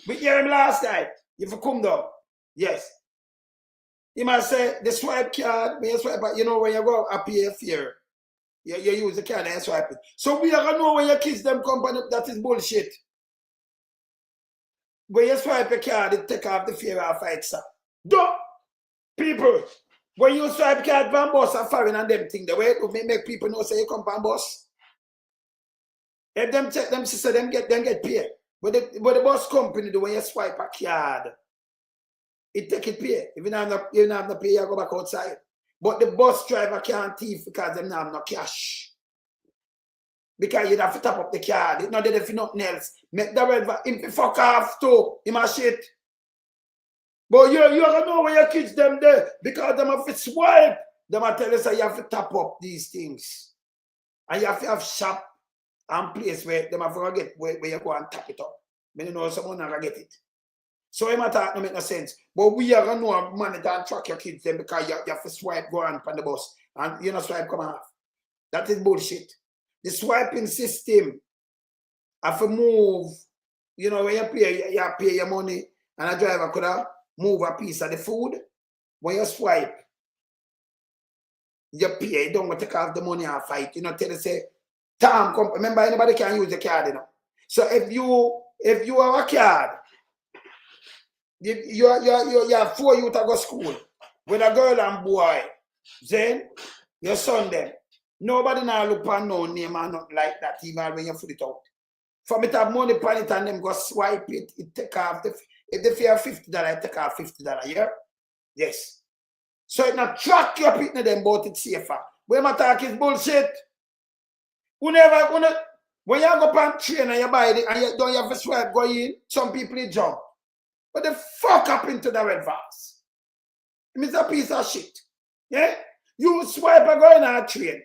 We hear him last night. If you come down. Yes. He might say the swipe card, when you swipe, you know when you go up here fear. You use the card and swipe it. So we are gonna know when your kids them company that is bullshit. When you swipe a card, it take off the fear of fight, sir. Don't people. When you swipe card van bus are foreign and them thing, the way it make people know say you come from bus. If them check them sister, them get paid. But the bus company do when you swipe a card, it take it pay. If you don't have no pay, you go back outside. But the bus driver can't thief because them don't have no cash. Because you'd have to top up the card. It's not that if nothing else. Make the driver him fuck off too. Him a shit. But you don't know where your kids them there because them have to swipe. Them a tell us that you have to tap up these things. And you have to have shop and place where them have to get where you go and tap it up. But you know someone never get it. So him attack no make no sense. But we are gonna know and monitor and track your kids them because you have to swipe go on the bus. And you know swipe come off. That is bullshit. The swiping system have to move. You know when you pay your money and a driver could have move a piece of the food. When you swipe, you pay, you don't want to take off the money and fight. You know, tell you say, Tom, come. Remember, anybody can use the card, you know. So if you have a card, you have 4 youth to go school with a girl and boy, then your son them. Nobody now look on no name and nothing like that, even when you put it out. For me to have money upon it and them go swipe it, it take off the, if they fear $50, it take off $50, yeah? Yes. So it not track your people them, but it's safer. When my talk is bullshit. When you go on train and you buy it and you don't have to swipe go in, some people jump. But the fuck up into the red vase. It's a piece of shit. Yeah? You swipe and go in a train.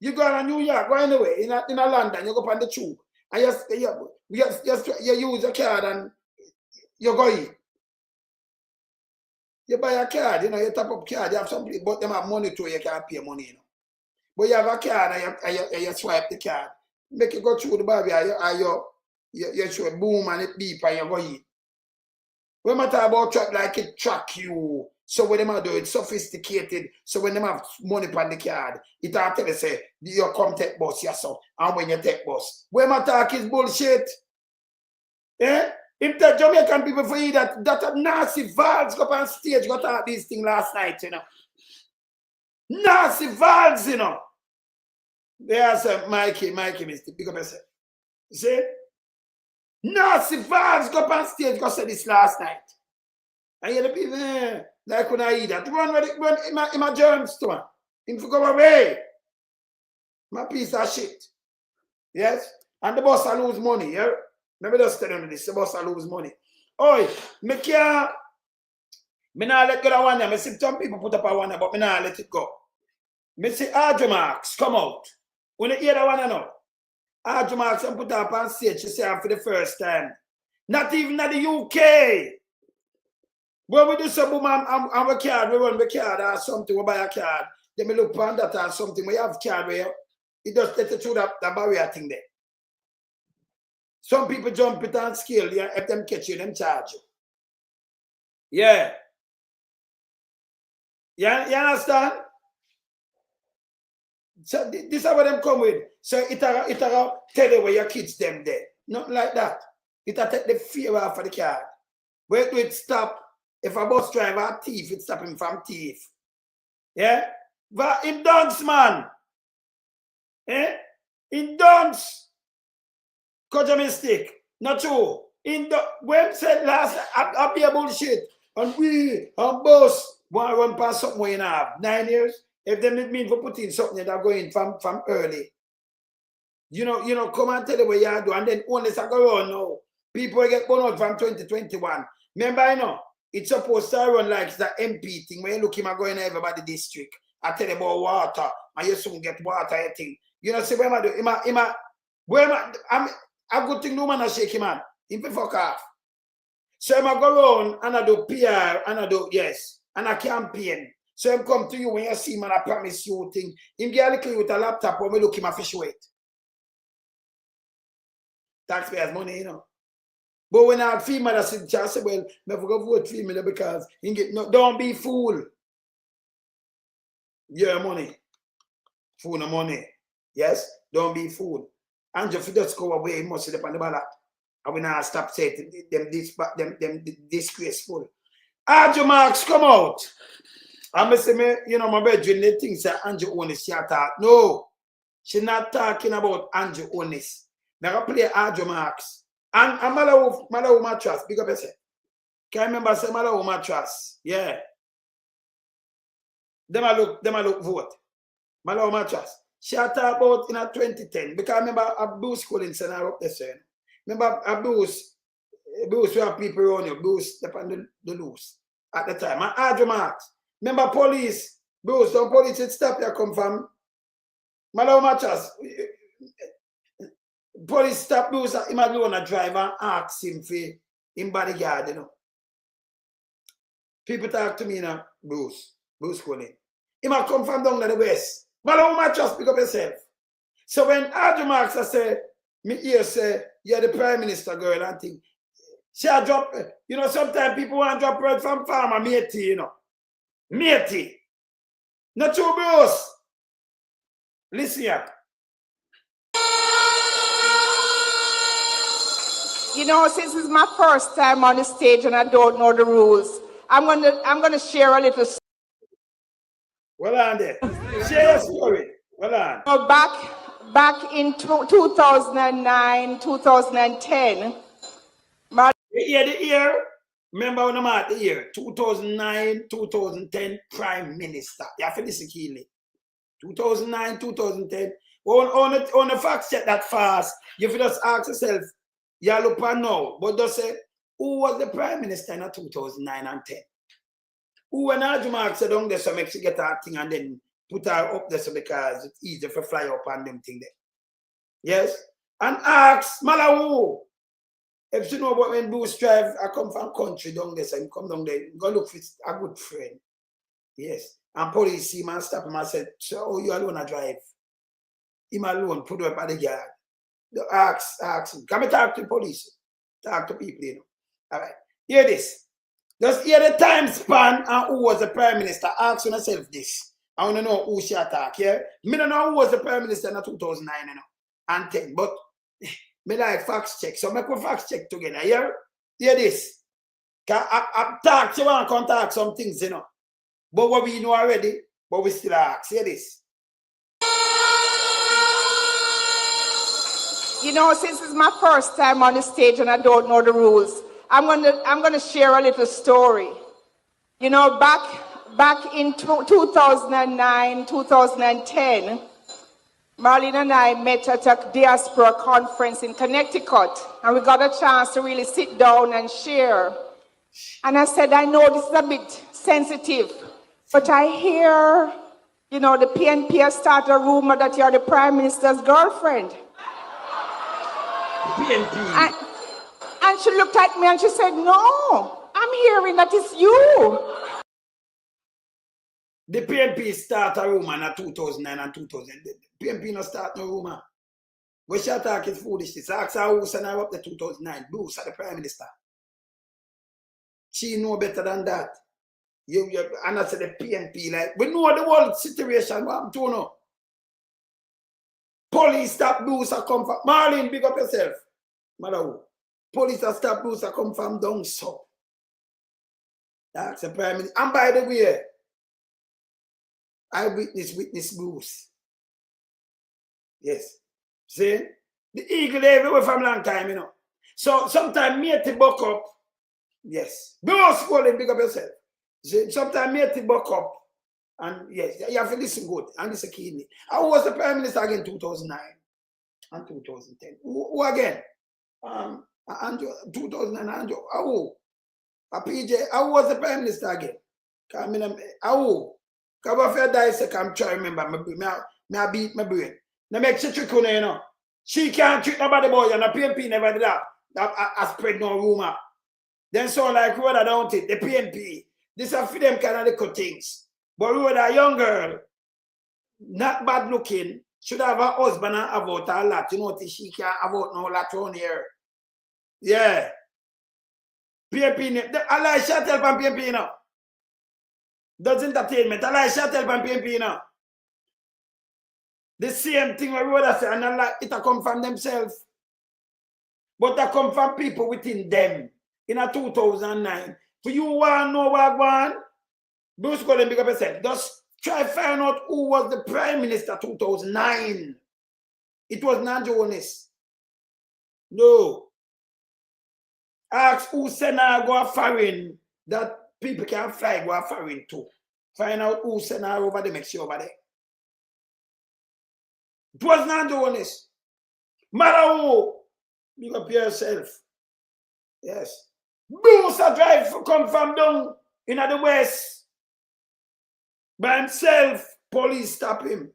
You go to New York, go anyway, in a London, you go on the tube. And you use a card and you go in. You buy a card, you know, you tap up card, you have some people, but them have money too, you can't pay money, you know. But you have a card and you swipe the card. Make you go through the barbie and you show a boom and it beep and you go in. When I talk about track, like it track you. So when them do it sophisticated, so when them have money on the card, it have to say, you come take bus, yes, so, and when you take bus. When I talk is bullshit. Eh? If the Jamaican people for you that nasty Vals go up on stage, got out this thing last night, you know. Nasty Vals, you know. There's a Mikey, Mr. Big up yourself. You see? Nasty Vals go up on stage, go say this last night. And you the people, like when I eat that, run in my germ store. Him to go away. My piece of shit. Yes? And the boss will lose money, yeah? Maybe just tell them this, the boss will lose money. Oi, me not let go that one there. Me see some people put up a one there, but me not let it go. Me see Adjo Marks come out. When you hear that one now, Adjo Marks and put up on stage, she say for the first time. Not even at the UK. When we do some boom, I'm a card, we run the card or something, we buy a card. Then we look on that or something, we have card where it just let you through that barrier thing there. Some people jump it on scale, yeah, if them catch you, them charge you. Yeah. You understand? So this is what them come with. So it'll tell you where your kids them there. Nothing like that. It'll take the fear off of the card. Where do it stop? If a bus driver thief, it stop him from thief. Yeah? But in Dunce, man. Eh? In Dunce. Coach a mistake. Not true. In the website last, I'll be a bullshit. And we, on bus, want to run past something we have 9 years. If they mean for putting something that go in from early. You know, come and tell you what you do. And then only I go on now. People get born out from 2021. Remember, you know, it's supposed to run like the MP thing. When you look him and go in everybody district. I tell you about water. And you soon get water, I think. You know, see what am I do? I'm a good thing no man a shake him man. Him fi fuck off. So I go around and I do PR and I do yes. And I campaign. So I come to you when you see man, I promise you thing. Him get a little with a laptop when we look him a fish weight. Taxpayers money, you know. But when I female that sit I say, well, never go vote female because he get no don't be fool. Your money. Fool no money. Yes? Don't be fool. And if you just go away, you must sit up on the ballot. I will not stop saying them disgraceful. Adjo Marks come out. I'm say you know, my bedroom, the things that Andrew Holness she talk. No, she's not talking about Andrew Holness. Now I play Adjo Marks. And Malawi mattress, big up yourself. Can I remember say Malawi mattress? Yeah. Them I look vote. Malawi mattress. She talk about in 2010 because I remember Bruce Collins and I up there saying. Remember Bruce we have people around you, Bruce step on the loose at the time. And Adjo Marks. Remember police, Bruce, some police would stop there come from Malawi mattress. Police stop Bruce, him alone a driver and ask him for him bodyguard, you know. People talk to me now, Bruce Collins. He might come from down to the west. Malawi mattress, pick up yourself. So when Adjo Marks I say, me here say, you're the Prime Minister girl and thing. She a drop, you know, sometimes people want to drop bread from farmer, matey, you know. Matey. Not true, Bruce. Listen here. You know, since it's my first time on the stage and I don't know the rules, I'm gonna share a little. Well on there. Share your story. Well on. Back back in 2009, 2010. The year, remember when I'm at the year, 2009, 2010, Prime Minister. You have to listen keenly. 2009, 2010. On the fact check that fast, you have to just ask yourself, you look at now, but just say, who was the Prime Minister in 2009 and 10? Who when Arjumark said down there so make she get her thing and then put her up there so because it's easy for fly up and them thing there. Yes? And ask Malawu. If you know about when Bruce drive, I come from country down there, so I come down there, go look for a good friend. Yes. And police see him and stop him and said, so you alone a drive. Him alone put up at the yard. Ask him. Come and talk to the police. Talk to people, you know. All right. Hear this. Just hear the time span and who was the Prime Minister. Ask yourself this. I want to know who she attack, yeah? Me don't know who was the Prime Minister in 2009, you know, and 10, but me like facts check. So make a facts check together, yeah? Hear this. I talk to you and contact some things, you know. But what we know already, but we still ask. Hear this. You know, since it's my first time on the stage and I don't know the rules, I'm gonna share a little story. You know, back in 2009, 2010, Marlene and I met at a diaspora conference in Connecticut, and we got a chance to really sit down and share. And I said, I know this is a bit sensitive, but I hear, you know, the PNP has started a rumor that you're the Prime Minister's girlfriend. PNP. And she looked at me and she said, no, I'm hearing that it's you. The PNP start a rumor in 2009 and 2000. The PNP no start no rumor. When she attack is foolishness. Ask her who sent her up to 2009. Bruce, the Prime Minister. She know better than that. And I said the PNP, like, we know the world situation. What I'm doing now. Police stop Bruce and come from. Marlene, big up yourself. Mother, police stop Bruce and come from down south. That's the Prime Minister. And by the way, I witness Bruce. Yes. See? The eagle everywhere from long time, you know. So sometimes me to buck up. Yes. Bruce calling, big up yourself. See? Sometimes me to buck up. And yes, you have to listen good. And listen keenly. I was the Prime Minister again in 2009 and 2010. Who again? Andrew, 2009, Andrew. Who? PJ. I was the Prime Minister again. Who? Because if I die, I'm trying to remember. I beat my brain. Now make she trick on her, you know. She can't trick nobody, boy, and the PNP never did that. I spread no rumor. Then so like what I don't it, the PNP. This are for them kind of little things. But we were a young girl, not bad looking, should have a husband and about a lot. You know, she can't about no lot on here. Yeah. PNP, I like shut up on PNP, you know. Does entertainment. I like shut up on PNP, you know. The same thing we would have said, and I like it come from themselves. But that come from people within them. In a 2009. For you want to know what one? Bruce go and big up yourself. Just try to find out who was the Prime Minister 2009. It was not Holness. No. Ask who sent her go foreign that people can fly go foreign too. Find out who sent her over there, make sure over there. It was not Holness. Matter who, big up yourself. Yes. Bruce a drive come from down in the west. By himself, police stop him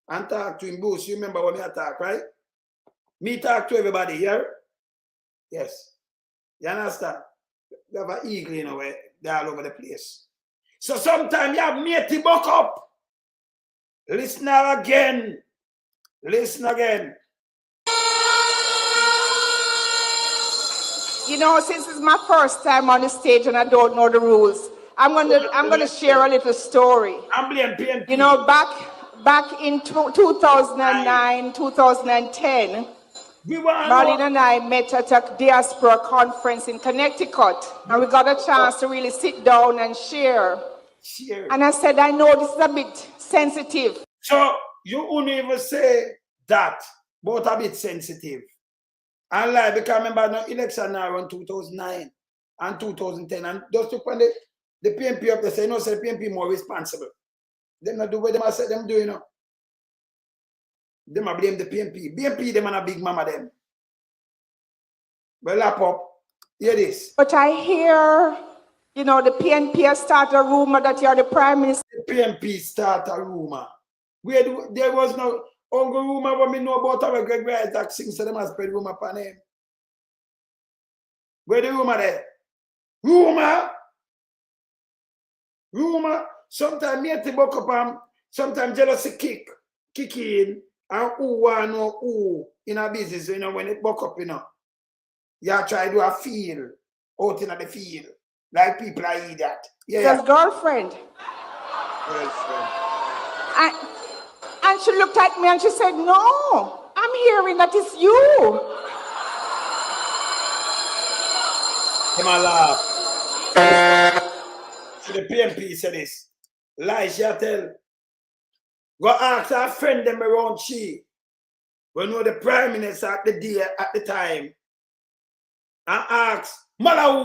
and talk to him. Bruce, you remember when me attack, right? Me talk to everybody here. Yes. You understand? You have an eagle in a way. They're all over the place. So sometimes you have matey buck up. Listen again. Listen again. You know, since it's my first time on the stage and I don't know the rules, I'm gonna share a little story. I'm blaming PNP. You know, back in 2009, 2010, Marlene and I met at a diaspora conference in Connecticut, and we got a chance to really sit down and share. And I said, I know this is a bit sensitive. So you only even say that, both a bit sensitive. And like, because remember, no election now around 2009 and 2010, and just look when the PNP up, they say, no, say the PNP more responsible. They not do what they must say them do, you know. They might blame the PNP. BNP, them and a big mama them. But lap up, hear this. But I hear, you know, the PNP has started a rumor that you're the Prime Minister. The PNP start a rumor. There was no only rumor what me know about our Greg Rice that sings, so them has spread rumor upon him. Where the rumor there? Rumor? Rumor? Sometimes me to buck up and sometimes jealousy kick in, and who want know who in a business, you know, when it buck up, you know. You try to do a field, out in the field. Like people are idiot. Yeah. His girlfriend. And she looked at me and she said, no, I'm hearing that it's you. Come on, laugh. So the PNP said this. Lies she tell. Go ask her friend them around she. We know the Prime Minister at the day, at the time. And ask, Mala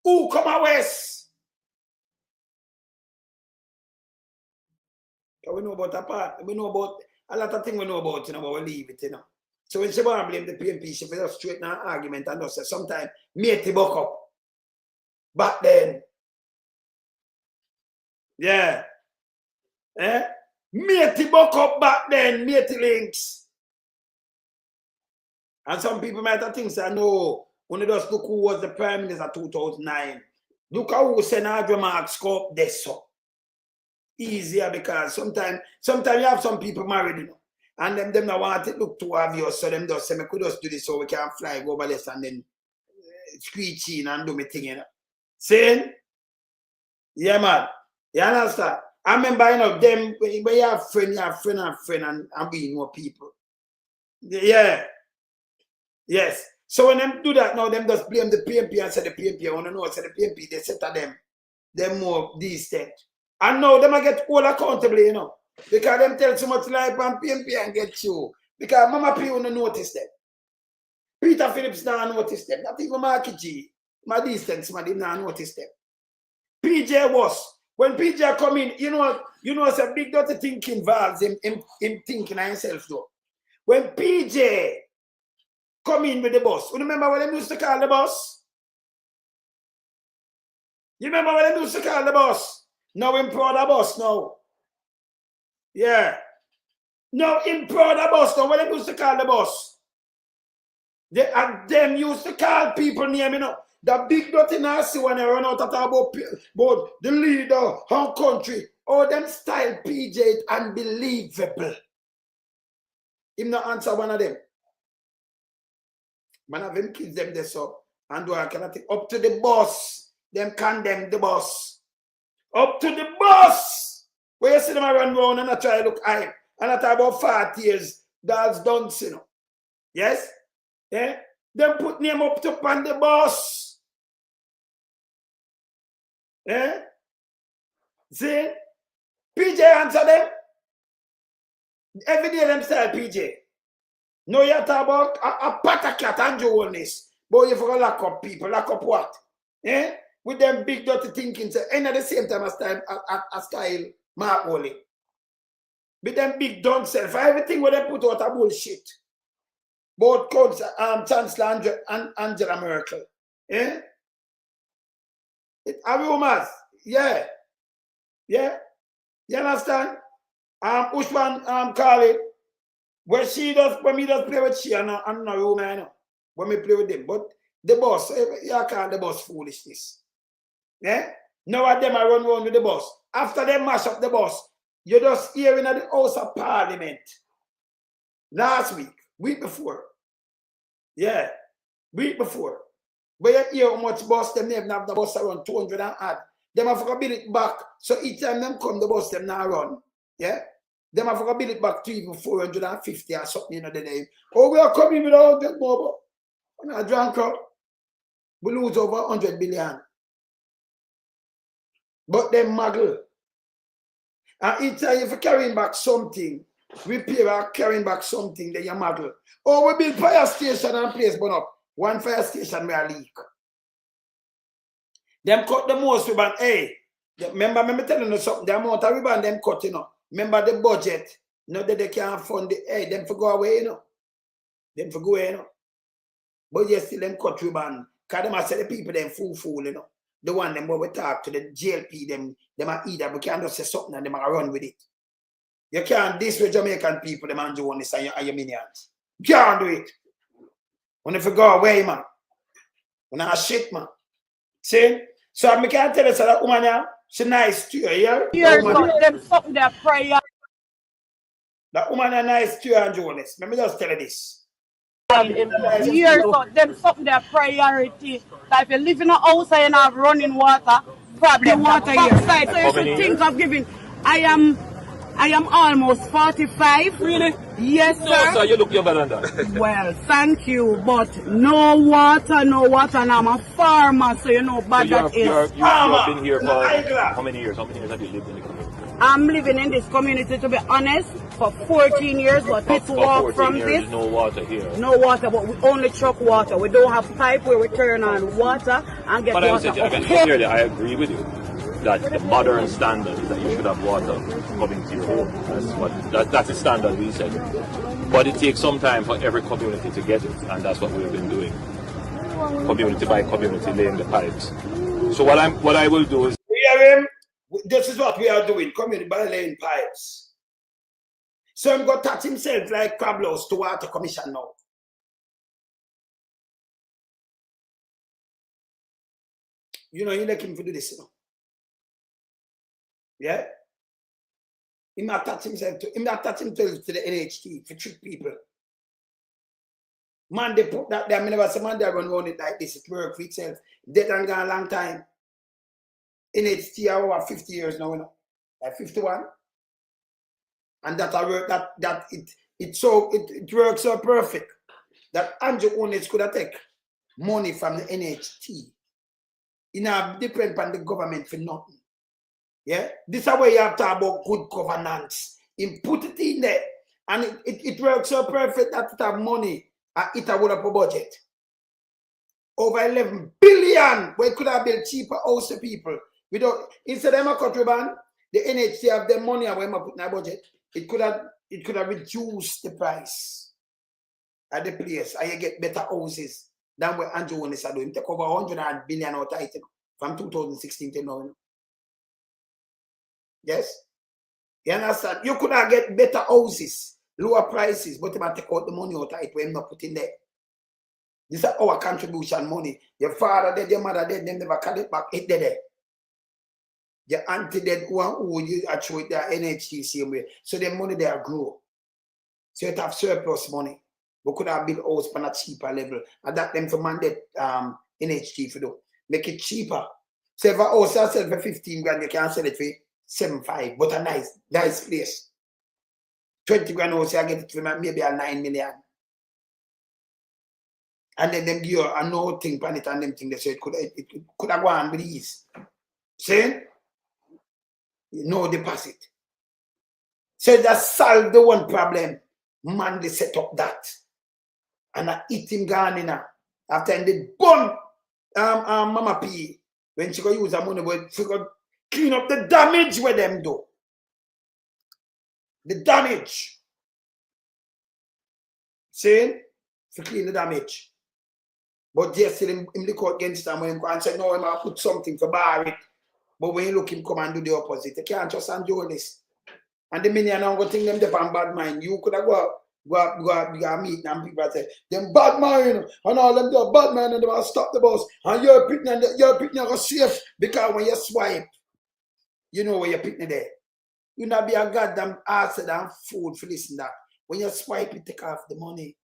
who come out west? We know about that part. We know about a lot of things we know about, you know, but we leave it, you know. So when she want to blame the PNP, she will just straighten her argument and just say, sometimes, matey buck up. Back then. Yeah. Matey buck up back then, matey links. And some people might have think, say, no, when you just look who was the Prime Minister 2009. Look how who send our remarks scope this so. Easier because sometimes you have some people married, you know, and them don't want it look too obvious, so them just say, we could just do this so we can fly over this and then screech in and do my thing, you know. Saying? Yeah, man. You understand? I remember, you know, them, when you have friend and we know people. Yeah. Yes. So when them do that now, them just blame the PNP and say the PNP. I want to know, say the PNP, they set to them. They're more decent. And now them get all accountable, you know. Because them tell so much life and PNP and get you. Because Mama P won't notice them. Peter Phillips not notice them. Not even Marky G. My distance, man, did not notice them. PJ was. When PJ come in, you know it's a big dirty thinking involves him thinking of himself though. When PJ come in with the boss. You remember what they used to call the boss? You remember what they used to call the boss? Now him proud of boss now. Yeah. Now him proud of boss now. What they used to call the boss? Them used to call people name, you know. The big dirty nasty when they run out of talk about the leader, our country. Oh, them style PJ is unbelievable. Him not answer one of them. Man of them kids them this up and do I cannot take up to the boss. Them condemn the boss. Up to the boss. Where you see them run round and I try to look high. And I talk about 40 years. That's Dunce, you know. Yes? Yeah? Them put name up to pan the boss. Yeah? See? PJ answer them. Every day them style PJ. No, you talk about a patacat and Holness. But you forgot lock up people. Lock up what? Eh? With them big dirty thinking. So, and at the same time as style Mark Holly. With them big dumb self. Everything where they put out a bullshit. Both Chancellor Angela Merkel. Eh? Are rumors? Yeah. Yeah. You understand? Ushman Carly. When me does play with she and no room, I know. When me play with them. But the boss, you call the boss foolishness. Yeah? Now at them I run around with the boss. After they mash up the boss, you just hearing at the House of Parliament. Last week before. Yeah. Week before. Where you hear how much boss them never have the bus around 200 and add. Them have to build it back. So each time them come, the bus them now run. Yeah? Them have to build it back to even 450 or something, you know, the day. Oh, we are coming with 100 more. When I drank up, we lose over 100 billion. But them muggle. And each time if you're carrying back something, repair or carrying back something, then you model. Or we build fire station and place burn up. One fire station may leak. Them cut the most ribbon. Hey, remember me telling you something, the amount of ribbon them cut, you know. Remember the budget. Not that they can't fund the them for go away, you know. Them for go away, you know. But yes, still them cut ribbon. Because them are say the people them fool, you know. The one them where we talk to the JLP, them are either we can't just say something and them are run with it. You can't this with Jamaican people, them and Jones and your minions. You can't do it. When if you go away, man. When I shit, man. See? So I can't tell you so that woman here, she nice to you, yeah? Them something their prayer. That woman is nice to you and Jones. Let me just tell you this. Years so them something their priority. Like if you live in a house and you have running water, problem water here. So you should think of giving. I am almost 45. Really? Yes, sir. No, sir, you look younger than that. Well, thank you, but no water, and I'm a farmer, so you know bad So that is. you have been here for how many years? How many years have you lived in the community? I'm living in this community, to be honest, for 14 years, but it's walk from this. No water here. No water, but we only truck water. We don't have pipe where we turn on water and get water. Clearly, I agree with you that the modern standard is that you should have water coming to your home. That's the standard we set. But it takes some time for every community to get it, and that's what we've been doing. Community by community, laying the pipes. So what I will do is. We hear him. This is what we are doing, community by laying pipes. So I'm going to touch himself like Pablos to water commission now. You know, you like him to do this, you know. Yeah? He might touch himself to the NHT for trick people. Man, they put that there. I never say man, they're going to run it like this. It works for itself. Dead and gone a long time. NHT are over 50 years now, you know. Like 51. And that I work that it works so perfect that Andrew Holness could have take money from the NHT. You know, depend on the government for nothing. Yeah? This is where you have to talk about good governance. You put it in there. And it works so perfect that it have money and it would have a budget. Over 11 billion where it could have built cheaper house to people. Instead of a country ban, the NHT have the money and when I put in a budget, it could have reduced the price at the place and you get better houses than what Andrew Holness are doing. Take over 100 billion out of it from 2016 to now. Yes? You understand? You could have get better houses, lower prices, but you might take out the money out of it when not put in there. This is our contribution money. Your father dead, your mother dead, them never cut it back, it dead. Your auntie dead, who you actually their NHT same way. So the money there grow. So you have surplus money. We could have built house on a cheaper level. And that them for mandate NHT for do. Make it cheaper. So if a house I sell for 15 grand, you can sell it for 7.5, but a nice place. 20 grand house, I get it for maybe a 9 million. And then them give you a no thing on it and them thing. So it could have gone with ease. See? No deposit. So that solve the one problem. Man, they set up that. And I eat him gone in after they burn Mama P. When she go use her money, but she go clean up the damage where them do. The damage. See? To clean the damage. But yes, him look out against them when him go and say, no, I put something for bar it. But when you look him come and do the opposite, you can't just enjoy this. And the minute I'm going to think them depend bad mind, you could have go meet and people say, them bad mind and all them do bad mind and they will stop the bus. And you're picking go safe because when you swipe, you know where you're picking there. You not be a goddamn ass and fool for listening that. When you swipe, you take off the money.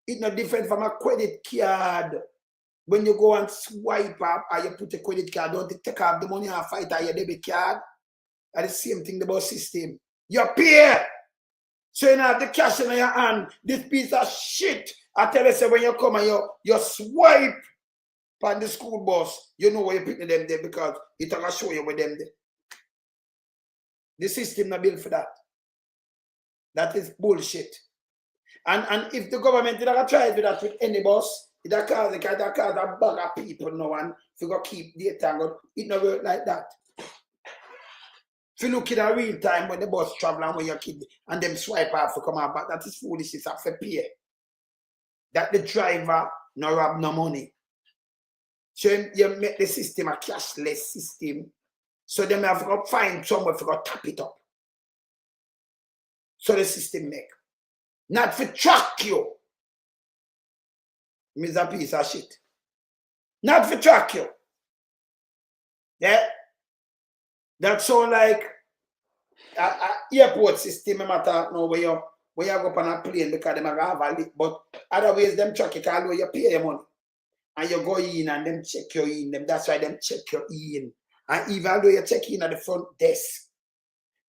It's not different from a credit card. When you go and swipe up or you put a credit card, don't take off the money and fight or your debit card. And the same thing the bus system. You pay. So you have the cash in your hand. This piece of shit. I tell you, so when you come and you swipe on the school bus, you know where you're putting them there because it's going to show you where them there. The system not built for that. That is bullshit. And if the government did not try to do that with any bus, it cause a bag of people now and if you go keep data, it not work like that. If you look in a real time when the bus travel and when your kid and them swipe off to come out back, that is foolishness have to pay. That the driver no have no money. So you make the system a cashless system. So them have to find somewhere to go tap it up. So the system make. Not for track you. It's a piece of shit. Not for track you. Yeah? That sound like a airport system I'm talking now where you go up on a plane because them have a lift, but otherwise them track you because you pay your money. And you go in and them check you in. That's why them check you in. And even though you check in at the front desk,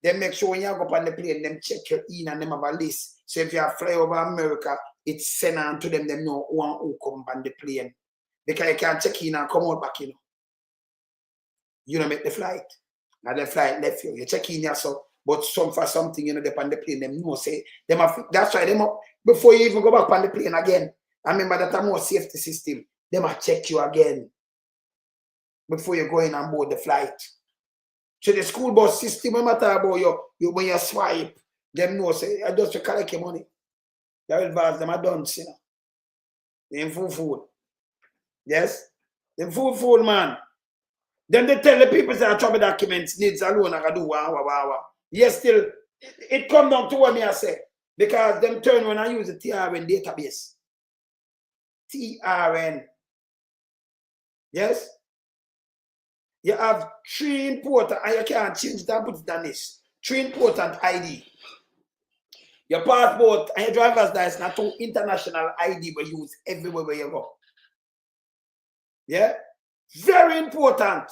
they make sure when you go up on the plane, them check you in and them have a list. So if you fly over America, it's sent on to them know who come on the plane. Because you can't check in and come out back, you know. You don't make the flight. And the flight left you. You check in yourself, but some for something, you know, they on the plane, them know say, them have, that's why them up, before you even go back on the plane again. I remember that a more safety system. They might check you again before you go in and board the flight. So the school bus system, no matter about you when you swipe, them know say I just collect your money. They will advise them are dunce, you know. They ain't full. Yes? They full man. Then they tell the people that travel documents needs alone I can do wow. Yes, still it come down to what me I say. Because them turn when I use the TRN database. TRN. Yes? You have 3 important, and you can't change that, put it on this. 3 important ID. Your passport and your driver's license are 2 international ID we use everywhere where you go. Yeah? Very important.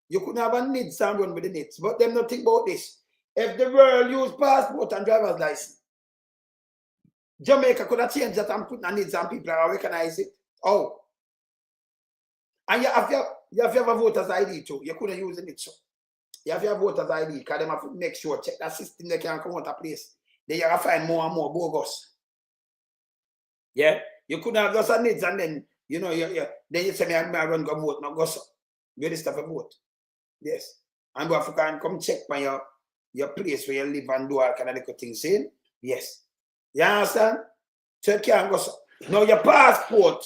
You couldn't have a NIDS and run with the NIDS, but them not think about this. If the world use passport and driver's license, Jamaica could have changed that and put a NIDS and people are recognize it. Oh. And you have a voter's ID too. You couldn't use it so. You have your voter's ID because they have to make sure, check that system they can come out of place. Then you have to find more and more bogus. Yeah? You couldn't have just a needs and then, you know, then you say, me I run go vote, no go so. You this stuff a vote. Yes. And you have to come check by your place where you live and do all kind of little things in. Yes. You understand? So you can't go so. Now your passport.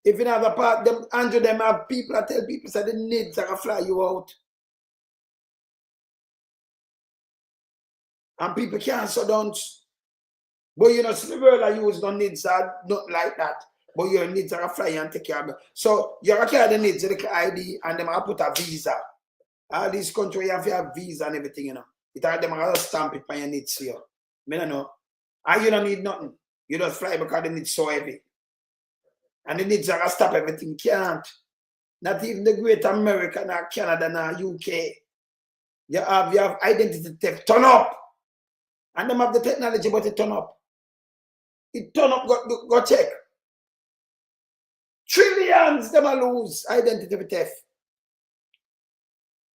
If you have a part, them Andrew, them have people that tell people that the needs are gonna fly you out. And people can't so don't. But you know, so the world I use no needs are not like that. But your needs are gonna fly and take care of it. So you're gonna carry the needs, the ID, and them are put a visa. All these countries you have to have visa and everything, you know. It have them are stamp it by your needs here. I don't know. And you don't need nothing. You just fly because the needs so heavy. And the needs are to stop everything. Can't. Not even the great America, nor Canada, nor UK. You have identity theft. Turn up. And them have the technology, but it turn up. It turn up, go check. Trillions them are lose identity theft.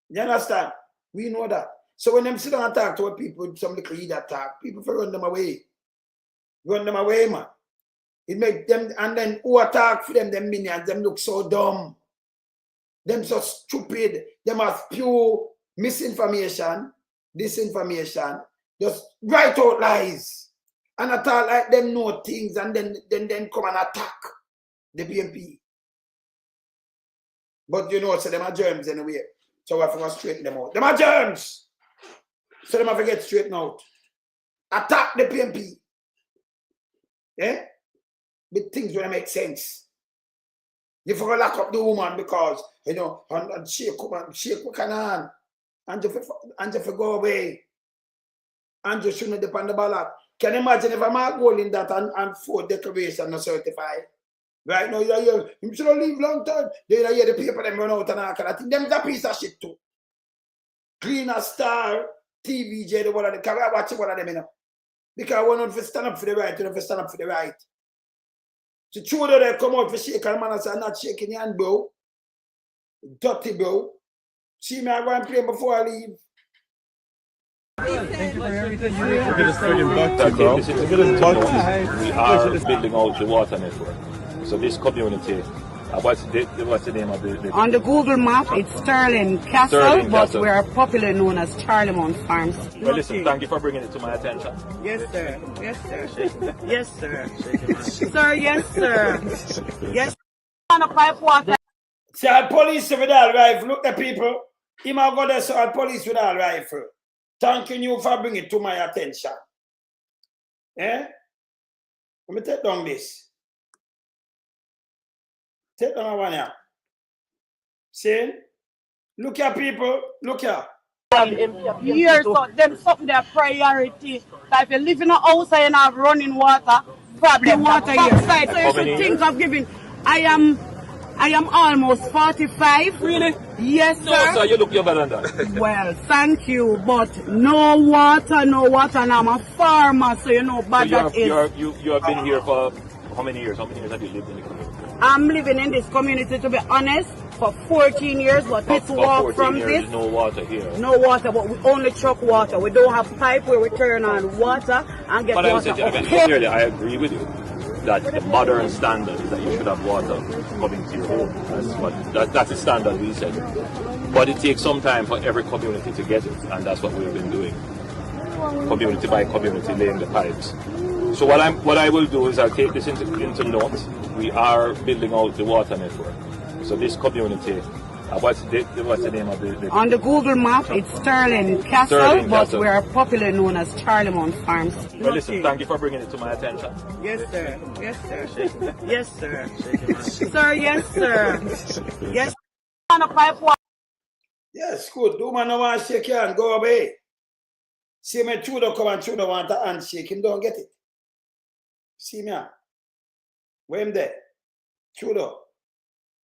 You understand? We know that. So when them sit down and talk to people, some little idiot talk, people run them away. Run them away, man. It make them, and then who attack for them minions, them look so dumb. Them so stupid. Them have pure misinformation, disinformation, just write out lies. And attack like them know things and then come and attack the BNP. But you know, so them are germs anyway. So we have to straighten them out. Them are germs. So them have to get straightened out. Attack the PMP. Yeah? But things will make sense. You forgot to lock up the woman because, you know, and shake what can on. And just go away. And just shouldn't depend on the ballot. Can you imagine if I'm not going in that and 4 declaration not certified? Right now, you should leave long time. They hear the paper them run out and all kind of thing. Them a piece of shit too. Cleaner Star, TVJ, the one of the camera, watch one of them, you know. Because one of them stand up for the right, one of them stand up for the right. So true that they come out for shake and man and say, I'm not shaking your hand, bro. Dirty, bro. See me, I go and play before I leave. Thank you for everything you did. Look at this friggin' buck, bro. Look at this buck. We are building out the water network. So this community, what's the name of the On the Google map, it's Sterling Castle, Sterling but Castle. we are popularly known as Charlemont Farms. Well, listen, thank you for bringing it to my attention. Yes, sir. Yes, sir. Yes, sir. Sir, yes, sir. Yes. On a pipe water. See, our police with all rifle. Look, the people. He might go there, so our police with all rifle. Thanking you for bringing it to my attention. Eh? Let me take down this. Take down one here. See? Look here, people. Look here. Years, so them something their priority. Like if you live in a house and you have running water, probably water here. So you should think of giving. I am almost 45. Really? Yes, sir. No, sir, you look younger than that. Well, thank you, but no water, and I'm a farmer, so you know, but So that is. you have been here for how many years? How many years have you lived in the community? I'm living in this community, to be honest, for 14 years, but let's walk from this. No water here. No water, but we only truck water. We don't have pipe where we turn on water and get But water. clearly, I agree with you that the modern standard is that you should have water coming to your home. That's the standard we set. But it takes some time for every community to get it, and that's what we've been doing. Community by community, laying the pipes. So what I will do is I'll take this into note. We are building out the water network. So this community, what's the name of the On the Google map, it's Sterling Castle, Sterling but Castle. we are popularly known as Charlemont Farms. Well, listen, thank you for bringing it to my attention. Yes, sir. Yes, sir. Yes, sir. Sir, yes, sir. Yes. On a pipe water. Yes, good. Do man no want to shake your hand, go away. See me Tudor come and Tudor want a handshake, him don't get it. See me. Where him there? Tudor.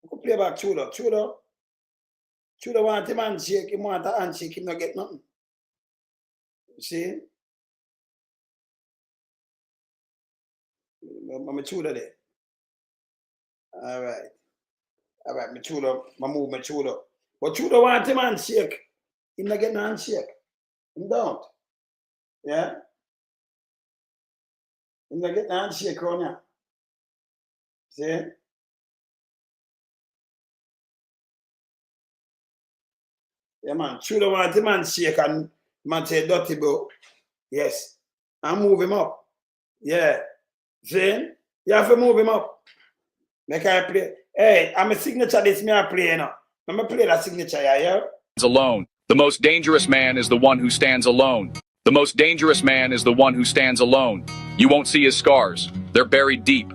You could play back Tudor. Tudor want him handshake, him want a handshake, him not get nothing. See? I'm a Tudor there. Alright, me Tudor, I move me Tudor. But Tudor want him handshake. Him not get no handshake. Him don't. Yeah? Him not get no handshake on ya. See? Yeah, man. Tudor want him handshake and man say dirty bro. Yes. And move him up. Yeah. See? You have to move him up. Make I play. Hey, I'm a signature this me I play now. I'm going to play that signature, yeah? Alone. The most dangerous man is the one who stands alone. The most dangerous man is the one who stands alone. You won't see his scars. They're buried deep.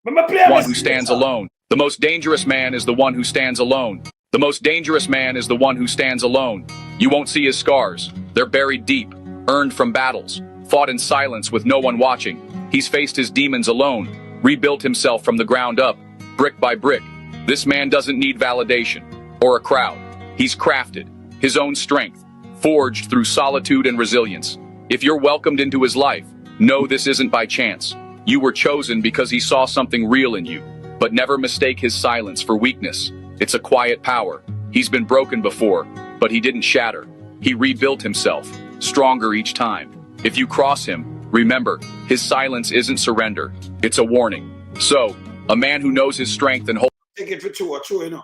One who stands alone. The most dangerous man is the one who stands alone. The most dangerous man is the one who stands alone. You won't see his scars. They're buried deep. Earned from battles. Fought in silence with no one watching. He's faced his demons alone. Rebuilt himself from the ground up, brick by brick. This man doesn't need validation or a crowd. He's crafted his own strength, forged through solitude and resilience. If you're welcomed into his life, know this isn't by chance. You were chosen because he saw something real in you, but never mistake his silence for weakness. It's a quiet power. He's been broken before, but he didn't shatter. He rebuilt himself, stronger each time. If you cross him, remember, his silence isn't surrender. It's a warning. So, a man who knows his strength and holds... Take it for true, you know.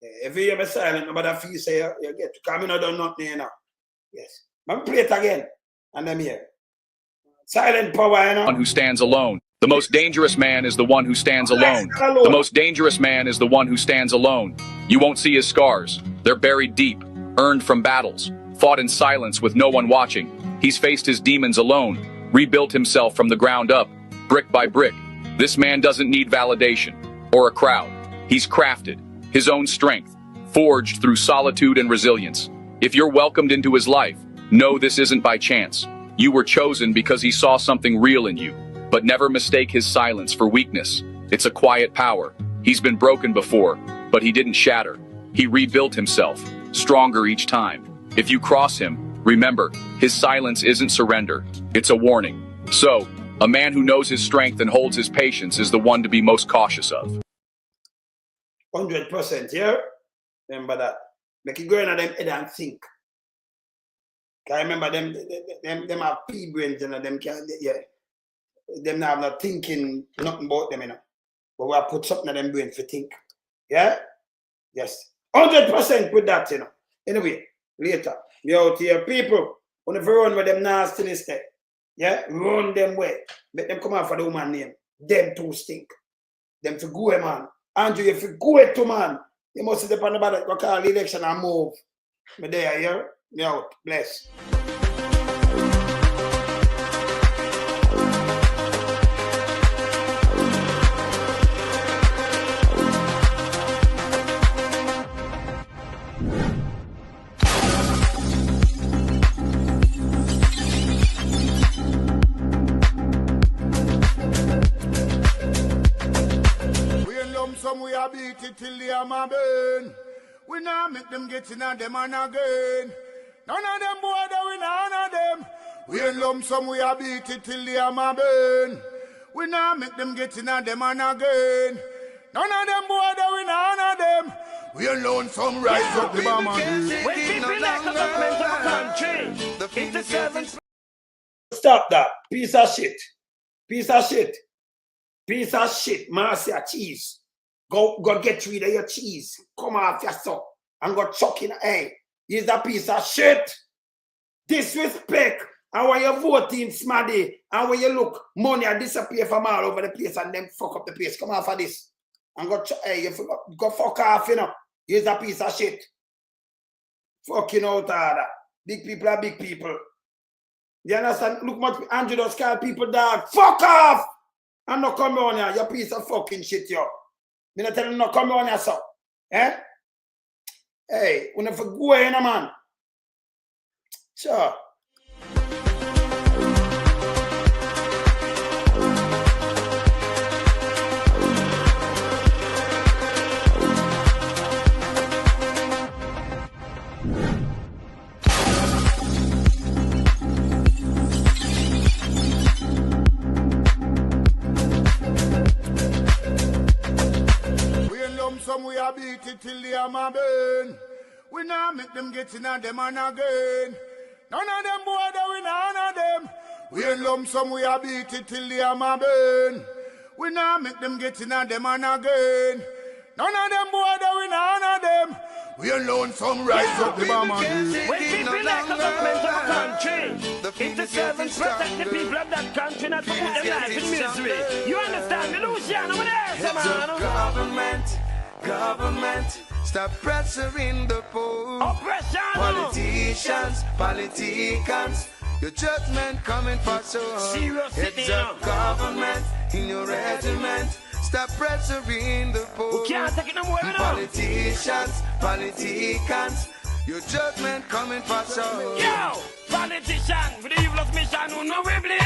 If you ever silent, nobody feel say you get to come in or done nothing, you know. Yes. I'm play it again, and I'm here. Silent power, you know. One who stands alone. The most dangerous man is the one who stands alone. The most dangerous man is the one who stands alone. You won't see his scars. They're buried deep, earned from battles, fought in silence with no one watching. He's faced his demons alone, rebuilt himself from the ground up, brick by brick. This man doesn't need validation or a crowd. He's crafted his own strength, forged through solitude and resilience. If you're welcomed into his life, know this isn't by chance. You were chosen because he saw something real in you, but never mistake his silence for weakness. It's a quiet power. He's been broken before, but he didn't shatter. He rebuilt himself, stronger each time. If you cross him, remember, his silence isn't surrender. It's a warning. So, a man who knows his strength and holds his patience is the one to be most cautious of. 100%, yeah? Remember that. Make it go in and them head and think. I remember them have pea brains, you know, them can, yeah. Them not have no thinking nothing about them, you know. But we have put something in them brain for think. Yeah? Yes. 100% with that, you know. Anyway, later, we out here, people, on the run with them nastiness there. Yeah? Run them way. Make them come out for the woman name. Them too stink. Them for go, man. Andrew, if you go to man, you must sit up on the ballot, go call the election and move. Me there, yeah? Me out. Bless. Some we are beat it till they are my burn. We now make them get in and them and again. None of them boy that we none of them. We in lump some we are beat it till they are my burn. We now make them get in and them and again. None of them boy that we none of them. We alone some rise up the bomb and when people like the government of a country, it's the servants. Stop that. Piece of shit. Piece of shit. Piece of shit. Marcia cheese. Go get rid of your cheese. Come off your sock and go chuck in the egg. He's a piece of shit. Disrespect. And when you voting smaddy, and when you look, money disappear from all over the place and then fuck up the place. Come off of this. And go go fuck off, you know. He's a piece of shit. Fucking out of that. Big people are big people. You understand? Look much Andrew does call people dog. Fuck off! And no come on here. You piece of fucking shit, yo. Me not tell you no come on here, so. Eh? Hey, we never go in, man. Sure. Some we are beat it till they are my burn. We now make them get in and them and again. None of them boy that we none of them. We in lump some we are beat it till they are my burn. We now make them get in and them and again. None of them boy that we none of them. We alone some rise up the bomb and when people like the government of a country, it's the servants protect the people of that country, not to put them life in misery. You understand me, Luciano? What else, man? Government, stop pressuring the poor. Oppression. Politicians, your judgment coming for so. Serious it's a government in your regiment. Stop pressuring the poor. We can't take it no more now. Politicians, your judgment coming for so. Yo, politician with the evilest mission, who no we believe.